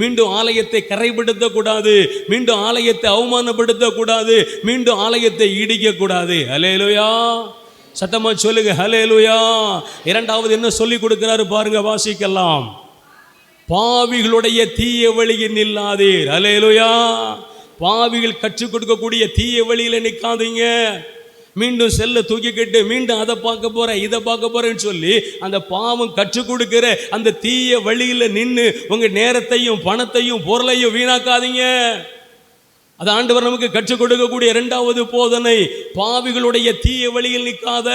மீண்டும் ஆலயத்தை கரைப்படுத்த கூடாது, மீண்டும் ஆலயத்தை அவமானப்படுத்த கூடாது, மீண்டும் ஆலயத்தை இடிக்க கூடாது. ஹல்லேலூயா, சத்தமா சொல்லுங்க ஹல்லேலூயா. இரண்டாவது என்ன சொல்லி கொடுக்கிறாரு பாருங்க, வாசிக்கலாம். பாவிகளுடைய தீய வழியில் நில்லாதீர். ஹல்லேலூயா. பாவிகள் கற்றுக் கொடுக்கக்கூடிய தீய வழியில் நிற்காதீங்க. மீண்டும் செல்லை தூக்கிக்கிட்டு மீண்டும் அதை பார்க்க போகிறேன் இதை பார்க்க போகிறேன்னு சொல்லி அந்த பாவம் கற்றுக் கொடுக்கிற அந்த தீய வழியில் நின்று உங்கள் நேரத்தையும் பணத்தையும் பொருளையும் வீணாக்காதீங்க. அது ஆண்டவர் நமக்கு கற்றுக் கொடுக்கக்கூடிய 2வது போதனை. பாவிகளுடைய தீய வழியில் நிற்காத.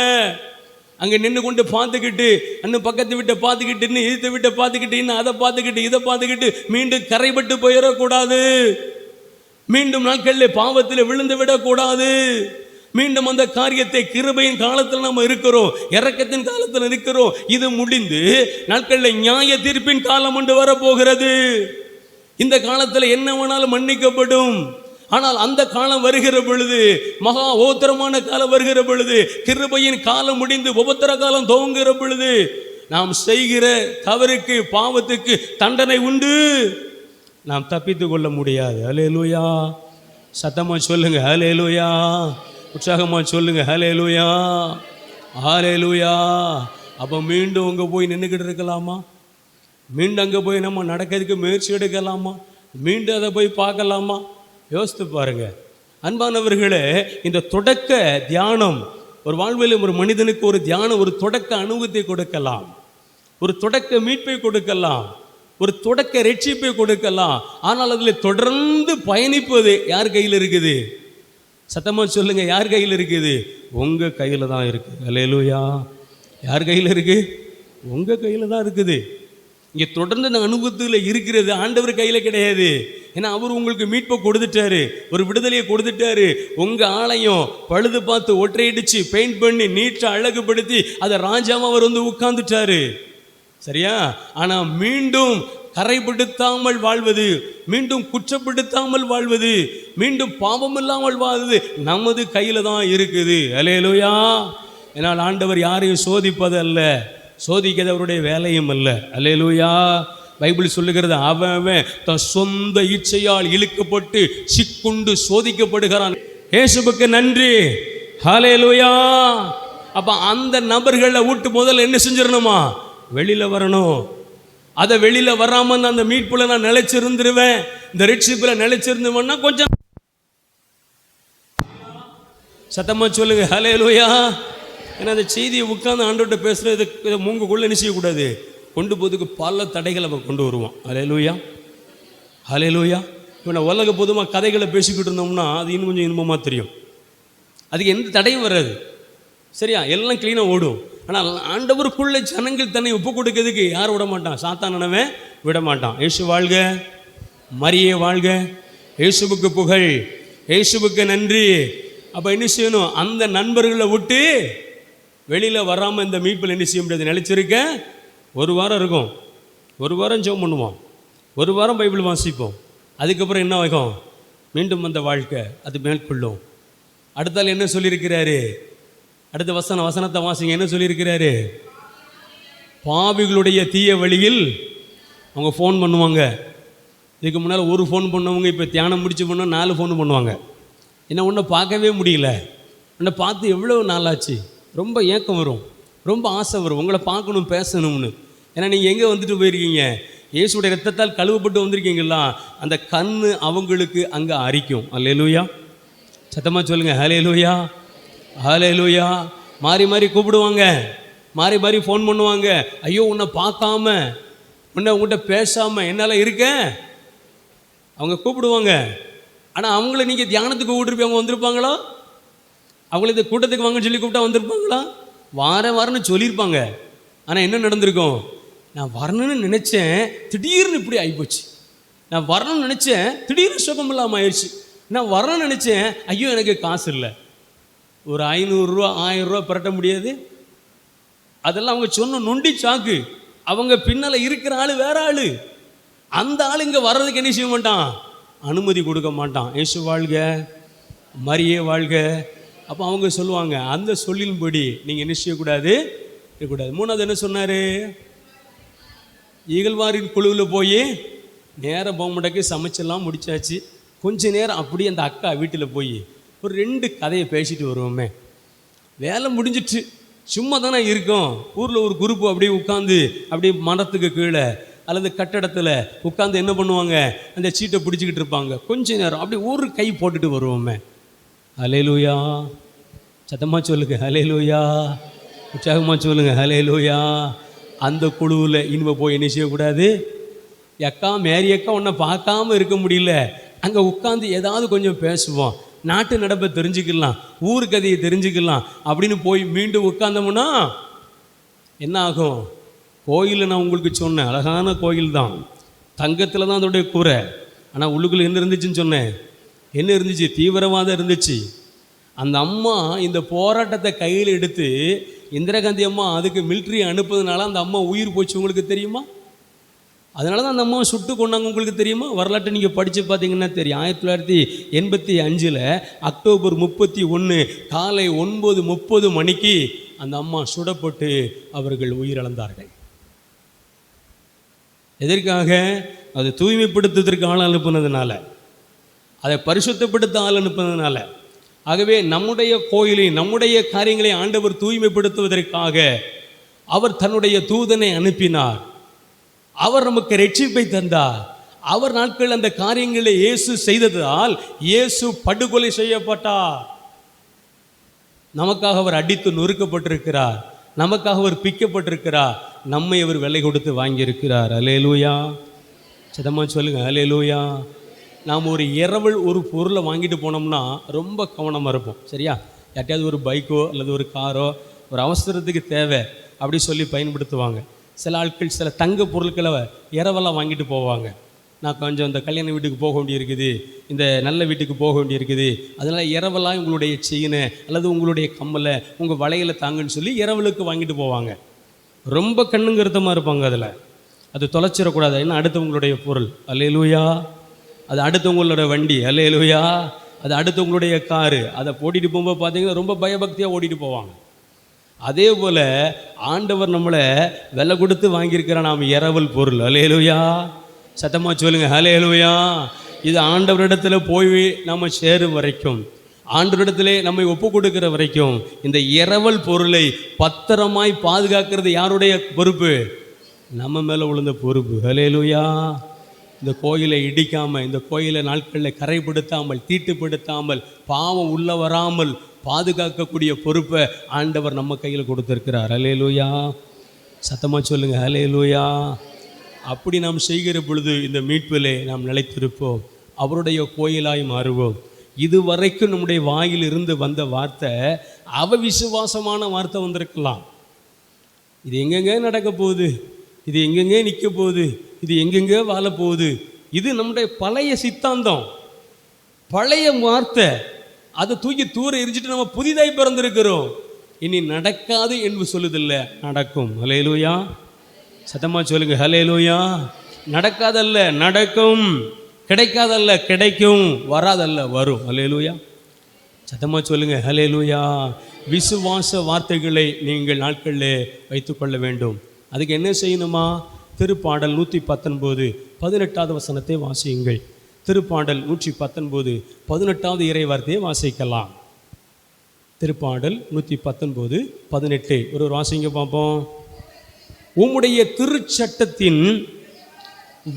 அங்கே நின்று கொண்டு பார்த்துக்கிட்டு இன்னும் பக்கத்து விட்ட பார்த்துக்கிட்டு இன்னும் எதிர்த்து விட்ட பார்த்துக்கிட்டு இன்னும் அதை பார்த்துக்கிட்டு இதை பார்த்துக்கிட்டு மீண்டும் கரைபட்டு போயிடக்கூடாது. மீண்டும் நாட்களில் பாவத்தில் விழுந்து விடக்கூடாது. மீண்டும் அந்த காரியத்தை கிருபையின் காலத்தில் நம்ம இருக்கிறோம், இரக்கத்தின் காலத்தில் இருக்கிறோம். இது முடிந்து நாட்களில் நியாய தீர்ப்பின் காலம் ஒன்று வரப்போகிறது. இந்த காலத்தில் என்ன வேணாலும் மன்னிக்கப்படும். ஆனால் அந்த காலம் வருகிற பொழுது, மகா ஓத்திரமான காலம் வருகிற பொழுது, கிருபையின் காலம் முடிந்து உபத்திர காலம் துவங்குகிற பொழுது, நாம் செய்கிற தவறுக்கு பாவத்துக்கு தண்டனை உண்டு. நாம் தப்பித்து கொள்ள முடியாது. ஹல்லேலூயா. சத்தமா சொல்லுங்க ஹல்லேலூயா. உற்சாகமா சொல்லுங்க ஹல்லேலூயா. ஹல்லேலூயா. அப்போ மீண்டும் அங்கே போய் நின்றுக்கிட்டு இருக்கலாமா? மீண்டும் அங்கே போய் நம்ம நடக்கிறதுக்கு முயற்சி எடுக்கலாமா? மீண்டும் அதை போய் பார்க்கலாமா? யோசித்து பாருங்க அன்பானவர்களே. இந்த தொடக்க தியானம் ஒரு வாழ்வில் ஒரு மனிதனுக்கு ஒரு தியானம் ஒரு தொடக்க அனுபவத்தை கொடுக்கலாம், ஒரு தொடக்க மீட்பை கொடுக்கலாம், ஒரு தொடக்க ரட்சிப்பை கொடுக்கலாம். ஆனால் அதில் தொடர்ந்து பயணிப்பது யார் கையில் இருக்குது? சத்தமா சொல்லுங்க, யார் கையில் இருக்குது? உங்க கையில் தான் இருக்கு. ஹல்லேலூயா. யார் கையில் இருக்கு? உங்க கையில் தான் இருக்குது. இங்கே தொடர்ந்து அந்த அனுபவத்தில் இருக்கிறது ஆண்டவர் கையில் கிடையாது. ஏன்னா அவர் உங்களுக்கு மீட்பை கொடுத்துட்டாரு, ஒரு விடுதலையை கொடுத்துட்டாரு. உங்கள் ஆலயம் பழுது பார்த்து ஒற்றையடிச்சு பெயிண்ட் பண்ணி நீட்டாக அழகுபடுத்தி அதை ராஜாவை அவர் வந்து உட்கார்ந்துட்டாரு. சரியா? ஆனால் மீண்டும் கரைப்படுத்தாமல் வாழ்வது, மீண்டும் குற்றப்படுத்தாமல் வாழ்வது, மீண்டும் பாவம் இல்லாமல் வாழ்வது நமது கையில் தான் இருக்குது. ஹல்லேலூயா. ஏன்னால் ஆண்டவர் யாரையும் சோதிப்பது அல்ல, சோதிக்கிறது அவருடைய வேலையும் அல்ல. ஹல்லேலூயா. பைபிள் சொல்லுகிறது, அவன் தன் சொந்த இச்சையால் இழுக்கப்பட்டு சிக்குண்டு சோதிக்கப்படுகிறான். இயேசுவுக்கு நன்றி. ஹல்லேலூயா. அப்ப அந்த நபர்களை விட்டு முதல்ல என்ன செஞ்சிடணுமா? வெளியில வரணும். அதை வெளியில வராம அந்த மீட்புல நான் நிலைச்சிருந்துருவேன், இந்த ரட்சிப்புல நிலைச்சிருந்துவேன்னா கொஞ்சம் சத்தமா சொல்லுங்க ஹல்லேலூயா. ஏன்னா அந்த செய்தியை உட்கார்ந்து ஆண்டவர்கிட்ட பேசுறது இதை மூங்குக்குள்ள என்ன செய்யக்கூடாது, கொண்டு போதுக்கு பல தடைகளை அவன் கொண்டு வருவான். ஹல்லேலூயா. ஹல்லேலூயா. இப்போ நான் உலக பொதுவாக கதைகளை பேசிக்கிட்டு இருந்தோம்னா அது இன்னும் கொஞ்சம் இன்பமாக தெரியும், அதுக்கு எந்த தடையும் வராது. சரியா? எல்லாம் க்ளீனாக ஓடும். ஆனால் ஆண்டவருக்குள்ள ஜனங்கள் தன்னை ஒப்பு கொடுக்கிறதுக்கு யார் விட மாட்டான்? சாத்தானவன் விட மாட்டான். இயேசு வாழ்க, மரியே வாழ்க, இயேசுவுக்கு புகழ், இயேசுவுக்கு நன்றி. அப்போ என்ன செய்யணும்? அந்த நண்பர்களை விட்டு வெளியில் வராமல் இந்த மீட்பில் என்ன செய்ய முடியாது? நிலைச்சிருக்க ஒரு வாரம் இருக்கும், ஒரு வாரம் ஜெபம் பண்ணுவோம், ஒரு வாரம் பைபிள் வாசிப்போம். அதுக்கப்புறம் என்ன ஆகும்? மீண்டும் அந்த வாழ்க்கை அது மேற்கொள்ளும். அடுத்தால் என்ன சொல்லியிருக்கிறாரு? அடுத்த வசனத்தை வாசிங்க. என்ன சொல்லியிருக்கிறாரு? பாவிகளுடைய தீய வழியில் அவங்க ஃபோன் பண்ணுவாங்க. இதுக்கு முன்னால் ஒரு ஃபோன் பண்ணவங்க இப்போ தியானம் முடிச்சு பண்ணால் 4 ஃபோன் பண்ணுவாங்க. என்ன ஒன்றை பார்க்கவே முடியல, உன்னை பார்த்து எவ்வளோ நாளாச்சு, ரொம்ப ஏக்கம் வரும், ரொம்ப ஆசை வரும் உங்களை பார்க்கணும் பேசணும்னு. ஏன்னா நீங்கள் எங்கே வந்துட்டு போயிருக்கீங்க? இயேசுடைய ரத்தத்தால் கழுவப்பட்டு வந்திருக்கீங்களா? அந்த கண் அவங்களுக்கு அங்கே அரிக்கும். ஹல்லேலூயா. சத்தமாக சொல்லுங்கள் ஹல்லேலூயா. ஹல்லேலூயா. மாறி மாறி கூப்பிடுவாங்க, மாறி மாறி ஃபோன் பண்ணுவாங்க. ஐயோ உன்னை பார்க்காம, உங்கள்கிட்ட பேசாமல் என்னால் இருக்க அவங்க கூப்பிடுவாங்க. ஆனால் அவங்கள நீங்கள் தியானத்துக்கு கூப்பிட்டுருப்பி அவங்க வந்திருப்பாங்களா? அவங்கள இந்த கூட்டத்துக்கு வாங்கன்னு சொல்லி கூப்பிட்டா வந்திருப்பாங்களா? வாரன்னு சொல்லியிருப்பாங்க. ஆனால் என்ன நடந்திருக்கும்? நான் வரணும்னு நினச்சேன், திடீர்னு இப்படி ஆகிப்போச்சு. நான் வரணும்னு நினச்சேன், திடீர்னு சுகம் இல்லாமல் ஆயிடுச்சு. நான் வரணும்னு நினச்சேன், ஐயோ எனக்கு காசு இல்லை. ஒரு 500 ரூபா 1000 ரூபா புரட்ட முடியாது. அதெல்லாம் அவங்க சொன்ன நொண்டி சாக்கு. அவங்க பின்னால் இருக்கிற ஆள் வேற ஆள். அந்த ஆள் இங்கே வர்றதுக்கு என்ன செய்ய மாட்டான்? அனுமதி கொடுக்க மாட்டான். இயேசு வாழ்க, மரியே வாழ்க. அப்போ அவங்க சொல்லுவாங்க, அந்த சொல்லின்படி நீங்கள் என்ன செய்யக்கூடாது, இருக்கக்கூடாது. 3வது என்ன சொன்னார்? ஈகழ்வாரின் குழுவில் போய் நேரம் போக மாட்டேக்கு சமைச்செல்லாம் முடிச்சாச்சு. கொஞ்ச நேரம் அப்படியே அந்த அக்கா வீட்டில் போய் ஒரு 2 கதையை பேசிட்டு வருவோமே. வேலை முடிஞ்சிட்டு சும்மா தானே இருக்கோம். ஊரில் ஒரு குரூப்பு அப்படியே உட்காந்து அப்படியே மரத்துக்கு கீழே அல்லது கட்டடத்தில் உட்காந்து என்ன பண்ணுவாங்க? அந்த சீட்டை பிடிச்சிக்கிட்டு இருப்பாங்க. கொஞ்ச நேரம் அப்படியே ஒரு கை போட்டுட்டு வருவோமே. ஹல்லேலூயா. சத்தமாக சொல்லுங்க ஹல்லேலூயா. உற்சாகமாக சொல்லுங்க ஹல்லேலூயா. அந்த குழுவில் இனிமே போய் என்ன செய்யக்கூடாது? அக்கா மேரி அக்கா உன்னை பார்க்காம இருக்க முடியல, அங்கே உட்காந்து ஏதாவது கொஞ்சம் பேசுவோம், நாட்டு நடப்பை தெரிஞ்சுக்கலாம், ஊர் கதையை தெரிஞ்சுக்கலாம் அப்படின்னு போய் மீண்டும் உட்கார்ந்தோம்னா என்ன ஆகும்? கோயிலில் நான் உங்களுக்கு சொன்னேன், அழகான கோயில் தான், தங்கத்தில் தான் அதோடைய கூரை. ஆனால் உள்ளுக்குள்ளே என்ன இருந்துச்சுன்னு சொன்னேன்? என்ன இருந்துச்சு? தீவிரவாதம் இருந்துச்சு. அந்த அம்மா இந்த போராட்டத்தை கையில் எடுத்து இந்திரா காந்தி அம்மா அதுக்கு மிலிட்ரி அனுப்புறதுனால அந்த அம்மா உயிர் போச்சு. உங்களுக்கு தெரியுமா? அதனால தான் அந்த அம்மாவை சுட்டு கொண்டாங்க. உங்களுக்கு தெரியுமா? வரலாற்றை நீங்கள் படித்து பார்த்தீங்கன்னா தெரியும். 1985 அக்டோபர் 31 காலை 9:30 மணிக்கு அந்த அம்மா சுடப்பட்டு அவர்கள் உயிரிழந்தார்கள். எதற்காக? அதை தூய்மைப்படுத்துவதற்கு ஆள் அனுப்புனதுனால, அதை பரிசுத்தப்படுத்த ஆள் அனுப்புனதுனால. ஆகவே நம்முடைய கோயிலை, நம்முடைய காரியங்களை ஆண்டவர் தூய்மைப்படுத்துவதற்காக அவர் தன்னுடைய தூதனை அனுப்பினார். அவர் நமக்கு ரட்சிப்பை தந்தார். அவர் நாட்கள் அந்த காரியங்களை இயேசு செய்ததால் இயேசு படுகொலை செய்யப்பட்டார். நமக்காக அவர் அடித்து நொறுக்கப்பட்டிருக்கிறார், நமக்காக அவர் பிக்கப்பட்டிருக்கிறார், நம்மை அவர் விலை கொடுத்து வாங்கியிருக்கிறார். அல்லேலூயா. சதமா சொல்லுங்க அல்லேலூயா. நாம் ஒரு இரவல் ஒரு பொருளை வாங்கிட்டு போனோம்னா ரொம்ப கவனமாக இருப்போம். சரியா? யார்ட்டையாவது ஒரு பைக்கோ அல்லது ஒரு காரோ ஒரு அவசரத்துக்கு தேவை அப்படி சொல்லி பயன்படுத்துவாங்க. சில ஆட்கள் சில தங்க பொருட்களை இரவெல்லாம் வாங்கிட்டு போவாங்க. நான் கொஞ்சம் இந்த கல்யாண வீட்டுக்கு போக வேண்டியிருக்குது, இந்த நல்ல வீட்டுக்கு போக வேண்டியிருக்குது, அதனால் இரவெல்லாம் உங்களுடைய செயினை அல்லது உங்களுடைய கம்மலை உங்கள் வளையலை தாங்கன்னு சொல்லி இரவலுக்கு வாங்கிட்டு போவாங்க. ரொம்ப கண்ணுங்கருத்தமாக இருப்பாங்க. அதில் அது தொலைச்சிடக்கூடாது, ஏன்னா அடுத்தவங்களுடைய பொருள். அல்லேலூயா. அது அடுத்தவங்களோட வண்டி. அல்லேலூயா. அது அடுத்தவங்களுடைய காரு. அதை ஓட்டிகிட்டு போகும்போது பார்த்தீங்கன்னா ரொம்ப பயபக்தியாக ஓட்டிகிட்டு போவாங்க. அதே போல் ஆண்டவர் நம்மளை விலை கொடுத்து வாங்கியிருக்கிற நாம் இரவல் பொருள். அல்லேலூயா. சத்தமாக சொல்லுங்க அல்லேலூயா. இது ஆண்டவரிடத்துல போய் நம்ம சேரும் வரைக்கும், ஆண்டவரிடத்திலே நம்மை ஒப்பு கொடுக்கிற வரைக்கும் இந்த இரவல் பொருளை பத்திரமாய் பாதுகாக்கிறது யாருடைய பொறுப்பு? நம்ம மேலே விழுந்த பொறுப்பு. அல்லேலூயா. இந்த கோயிலை இடிக்காமல், இந்த கோயிலை நாட்களில் கரைப்படுத்தாமல், தீட்டுப்படுத்தாமல், பாவம் உள்ள வராமல் பாதுகாக்கக்கூடிய பொறுப்பை ஆண்டவர் நம்ம கையில் கொடுத்திருக்கிறார். அல்லேலூயா. சத்தமாக சொல்லுங்க அல்லேலூயா. அப்படி நாம் செய்கிற பொழுது இந்த மீட்பிலே நாம் நிலைத்திருப்போம், அவருடைய கோயிலாய் மாறுவோம். இதுவரைக்கும் நம்முடைய வாயில் இருந்து வந்த வார்த்தை அவிசுவாசமான வார்த்தை வந்திருக்கலாம். இது எங்கெங்கே நடக்க போகுது, இது எங்கெங்கே நிற்க போகுது, இது எங்கெங்கே வாழ போகுது, இது நம்முடைய பழைய சித்தாந்தம், பழைய வார்த்தை. அதை தூக்கி தூர எரிஞ்சிட்டு நம்ம புதிதாய் பிறந்திருக்கிறோம். இனி நடக்காது என்று சொல்லுதில்லை, நடக்கும். அல்லேலூயா. சத்தமாக சொல்லுங்க அல்லேலூயா. நடக்காதல்ல நடக்கும், கிடைக்காதல்ல கிடைக்கும், வராதல்ல வரும். அல்லேலூயா. சத்தமாக சொல்லுங்க அல்லேலூயா. விசுவாச வார்த்தைகளை நீங்கள் நாட்களில் வைத்துக்கொள்ள வேண்டும். அதுக்கு என்ன செய்யணுமா? திருப்பாடல் 119 18வது வசனத்தை வாசியுங்கள். திருப்பாடல் 119 18வது இறை வார்த்தையை வாசிக்கலாம். திருப்பாடல் 119 18 ஒரு வாசிங்க பார்ப்போம். உம்முடைய திருச்சட்டத்தின்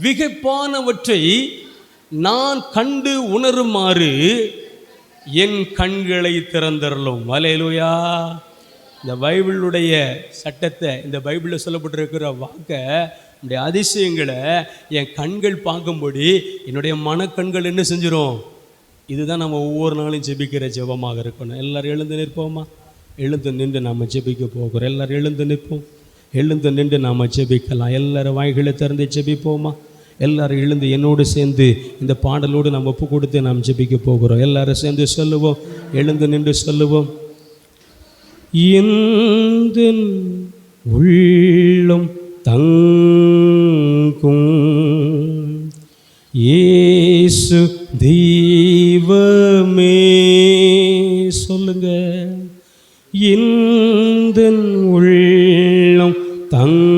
விகைப்பானவற்றை நான் கண்டு உணருமாறு என் கண்களை திறந்தருளும். அல்லேலூயா. இந்த பைபிளுடைய சட்டத்தை, இந்த பைபிளில் சொல்லப்பட்டிருக்கிற வாக்கை, என்னுடைய அதிசயங்களை என் கண்கள் பார்க்கும்படி என்னுடைய மனக்கண்கள் என்ன செஞ்சிடும்? இதுதான் நம்ம ஒவ்வொரு நாளும் ஜெபிக்கிற ஜெபமாக இருக்கணும். எல்லோரும் எழுந்து நிற்போமா? எழுந்து நின்று நாம் ஜெபிக்க போகிறோம். எல்லோரும் எழுந்து நிற்போம். எழுந்து நின்று நாம் ஜெபிக்கலாம். எல்லாரும் வாய்களை திறந்து ஜெபிப்போமா? எல்லாரும் எழுந்து என்னோடு சேர்ந்து இந்த பாடலோடு நாம் ஒப்பு கொடுத்து நாம் ஜெபிக்க போகிறோம். எல்லாரும் சேர்ந்து சொல்லுவோம், எழுந்து நின்று சொல்லுவோம். எந்தன் உள்ளம் தங்கும் இயேசு தெய்வமே. சொல்லுங்க. எந்தன் உள்ளம் தங்கும்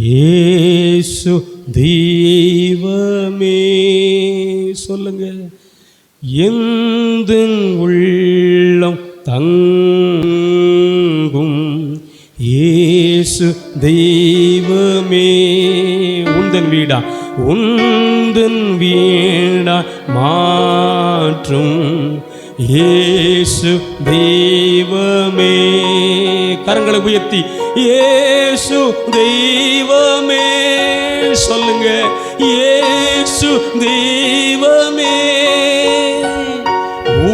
இயேசு தெய்வமே. சொல்லுங்க. எந்தன் உள்ளம் தங்கும் இயேசு தெய்வமே. உந்தன் வீடா, உந்தன் வீடா மாற்றும் இயேசு தெய்வமே. கரங்களை உயர்த்தி இயேசு தெய்வமே சொல்லுங்க. இயேசு தெய்வமே,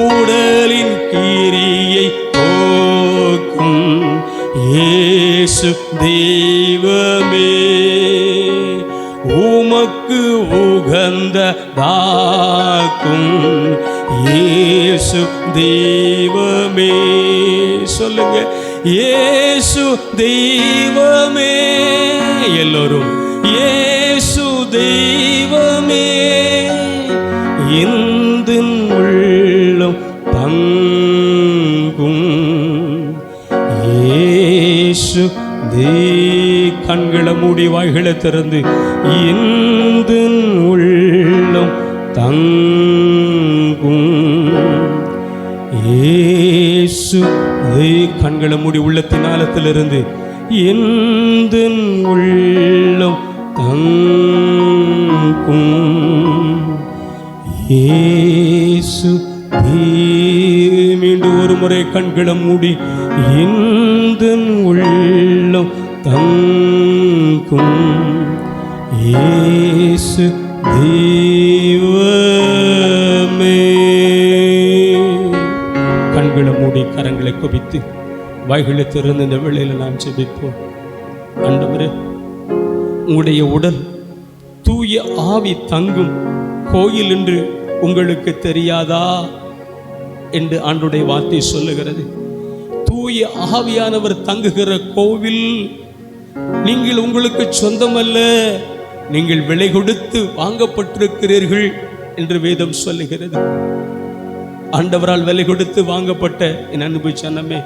ஊடலின் கிரியை போக்கும் இயேசு தெய்வமே, உமக்கு உகந்ததாக்கும் இயேசு தெய்வமே சொல்லுங்க. இயேசு தெய்வமே, எல்லோரும் இயேசு தெய்வமே, இந்த உள்ளம் தங்கும் இயேசு கண்களை மூடி வாய்களை திறந்து இந்த உள்ளம் தங்கும் இயேசு. கண்களை மூடி உள்ளத்தின் ஆழத்திலிருந்து இந்த உள்ளம் தங்கும் இயேசு. மீண்டும் ஒரு முறை கண்களை மூடி இந்த உள்ளம் தங்கும் இயேசு தெய்வமே. கண்களை மூடி கரங்களை குவித்து வாய்களை திறந்து இந்த வேளையில் நாம் ஜெபிப்போம். ஆண்டவரே, உங்களுடைய உடல் தூய ஆவி தங்கும் கோயில் என்று உங்களுக்கு தெரியாதா என்று ஆண்டுடைய வார்த்தை சொல்லுகிறது. தூய ஆவியானவர் தங்குகிற கோவில் நீங்கள் உங்களுக்கு சொந்தமல்ல, நீங்கள் விலை கொடுத்து வாங்கப்பட்டிருக்கிறீர்கள் என்று வேதம் சொல்லுகிறது. ஆண்டவரால் விலை கொடுத்து வாங்கப்பட்ட என் அன்பு ஜனமே,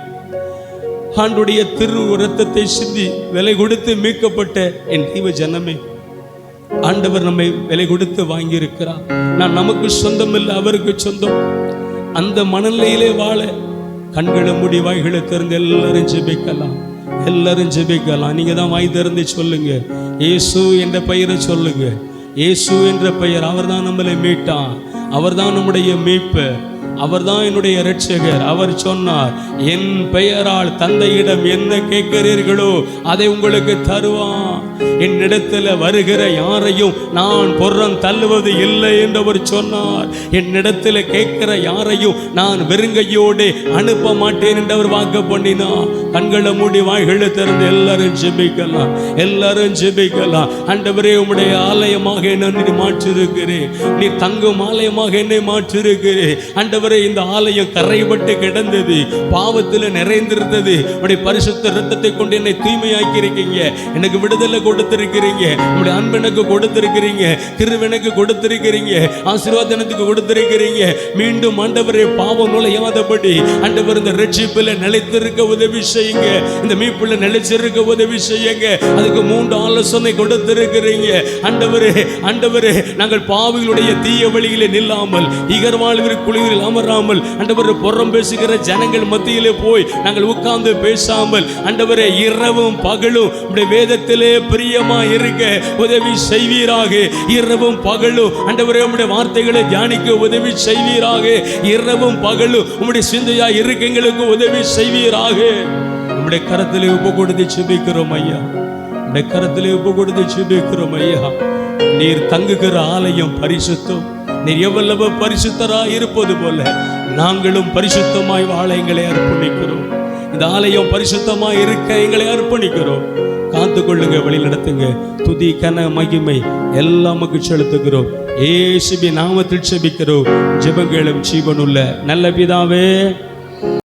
ஆண்டுடைய திரு இரத்தத்தை சிந்தி விலை கொடுத்து மீட்கப்பட்ட என் தெய்வ ஜனமே, ஆண்டவர் நம்மை விலை கொடுத்து வாங்கி இருக்கிறார். நான் நமக்கு சொந்தம் இல்லை, அவருக்கு சொந்தம். அந்த மனநிலையிலே வாழ கண்களை மூடி வாய்களை திறந்து எல்லாரும் ஜெபிக்கலாம், எல்லாரும் ஜெபிக்கலாம். நீங்க தான் வாய் திறந்து சொல்லுங்க, இயேசு என்ற பெயரை சொல்லுங்க. இயேசு என்ற பெயர், அவர் தான் நம்மளை மீட்டான், அவர் தான் நம்முடைய மீட்பர், அவர் தான் என்னுடைய இரட்சகர். அவர் சொன்னார், என் பெயரால் தந்தையிடம் என்ன கேட்கிறீர்களோ அதை உங்களுக்கு தருவான். என்னிடத்தில் வருகிற யாரையும் நான் புறம் தள்ளுவது இல்லை என்று அவர் சொன்னார். என்னிடத்தில் கேட்கிற யாரையும் நான் வெறுங்கையோடு அனுப்ப மாட்டேன் என்று அவர் வாக்கு பண்ணினார். கண்களை மூடி வாய்களை திறந்து எல்லாரும் ஜெபிக்கலாம், எல்லாரும் ஜெபிக்கலாம். ஆண்டவரே, உம்முடைய ஆலயமாக என்னை மாற்றிருக்கிறேன், நீ தங்கும் ஆலயமாக என்னை மாற்றிருக்கிறேன். ஆண்டவரே, இந்த ஆலயம் கரைபட்டு கிடந்தது, பாவத்தில் நிறைந்திருந்தது. உடைய பரிசுத்த இரத்தத்தை கொண்டு என்னை தூய்மையாக்கி இருக்கீங்க, எனக்கு விடுதலை கொடுத்திருக்கிறீங்க, உங்களுடைய அன்பு எனக்கு கொடுத்திருக்கிறீங்க, கிருபைக்கு கொடுத்திருக்கிறீங்க, ஆசீர்வாதத்துக்கு கொடுத்திருக்கிறீங்க. மீண்டும் ஆண்டவரே, பாவம் நுழையாதபடி ஆண்டவர் இந்த ரட்சிப்பில் நிலைத்திருக்க உதவி செய்யுங்க, இந்த மீட்புல நிலைச்சிருக்க உதவி செய்யுங்க. அதுக்கு 3 ஆலோசனை கொடுத்திருக்கிறீங்க. ஆண்டவரே, ஆண்டவரே, நாங்கள் பாவிகளுடைய தீய வழியிலே நில்லாமல், இகர்வாழ்விற்கு குழுவில் அமராமல், ஆண்டவரே, புறம் பேசுகிற ஜனங்கள் மத்தியிலே போய் நாங்கள் உட்கார்ந்து பேசாமல், ஆண்டவரே, இரவும் பகலும் உடைய வேதத்திலே பிரியமா இருக்க உதவி செய்வீராக. இரவும் பகலும் ஆண்டவரே, உம்முடைய வார்த்தைகளை தியானிக்க உதவி செய்வீராக. இரவும் பகலும் உம்முடைய சிந்தையா இருக்க எங்களுக்கு உதவி செய்வீராக. உம்முடைய கரத்திலே ஒப்பு கொடுத்து ஜெபிக்கிறோம் ஐயா, உம்முடைய கரத்திலே ஒப்பு கொடுத்து ஜெபிக்கிறோம் ஐயா. நீர் தங்குகிற ஆலயம் பரிசுத்தம். நீர் எவ்வளவு பரிசுத்தராய் இருப்பது போல நாங்களும் பரிசுத்தமாய் வாழ எங்களை அர்ப்பணிக்கிறோம். இந்த ஆலயம் பரிசுத்தமாய் இருக்க எங்களை அர்ப்பணிக்கிறோம். காத்து கொள்ளுங்க, வழி நடத்துங்க. துதி கன மகிமை எல்லாம் செலுத்துகிறோம். இயேசுவின் நாமத்தில் ஜெபிக்கிறோம். ஜெபங்களும் ஜீவனுள்ள நல்ல பிதாவே.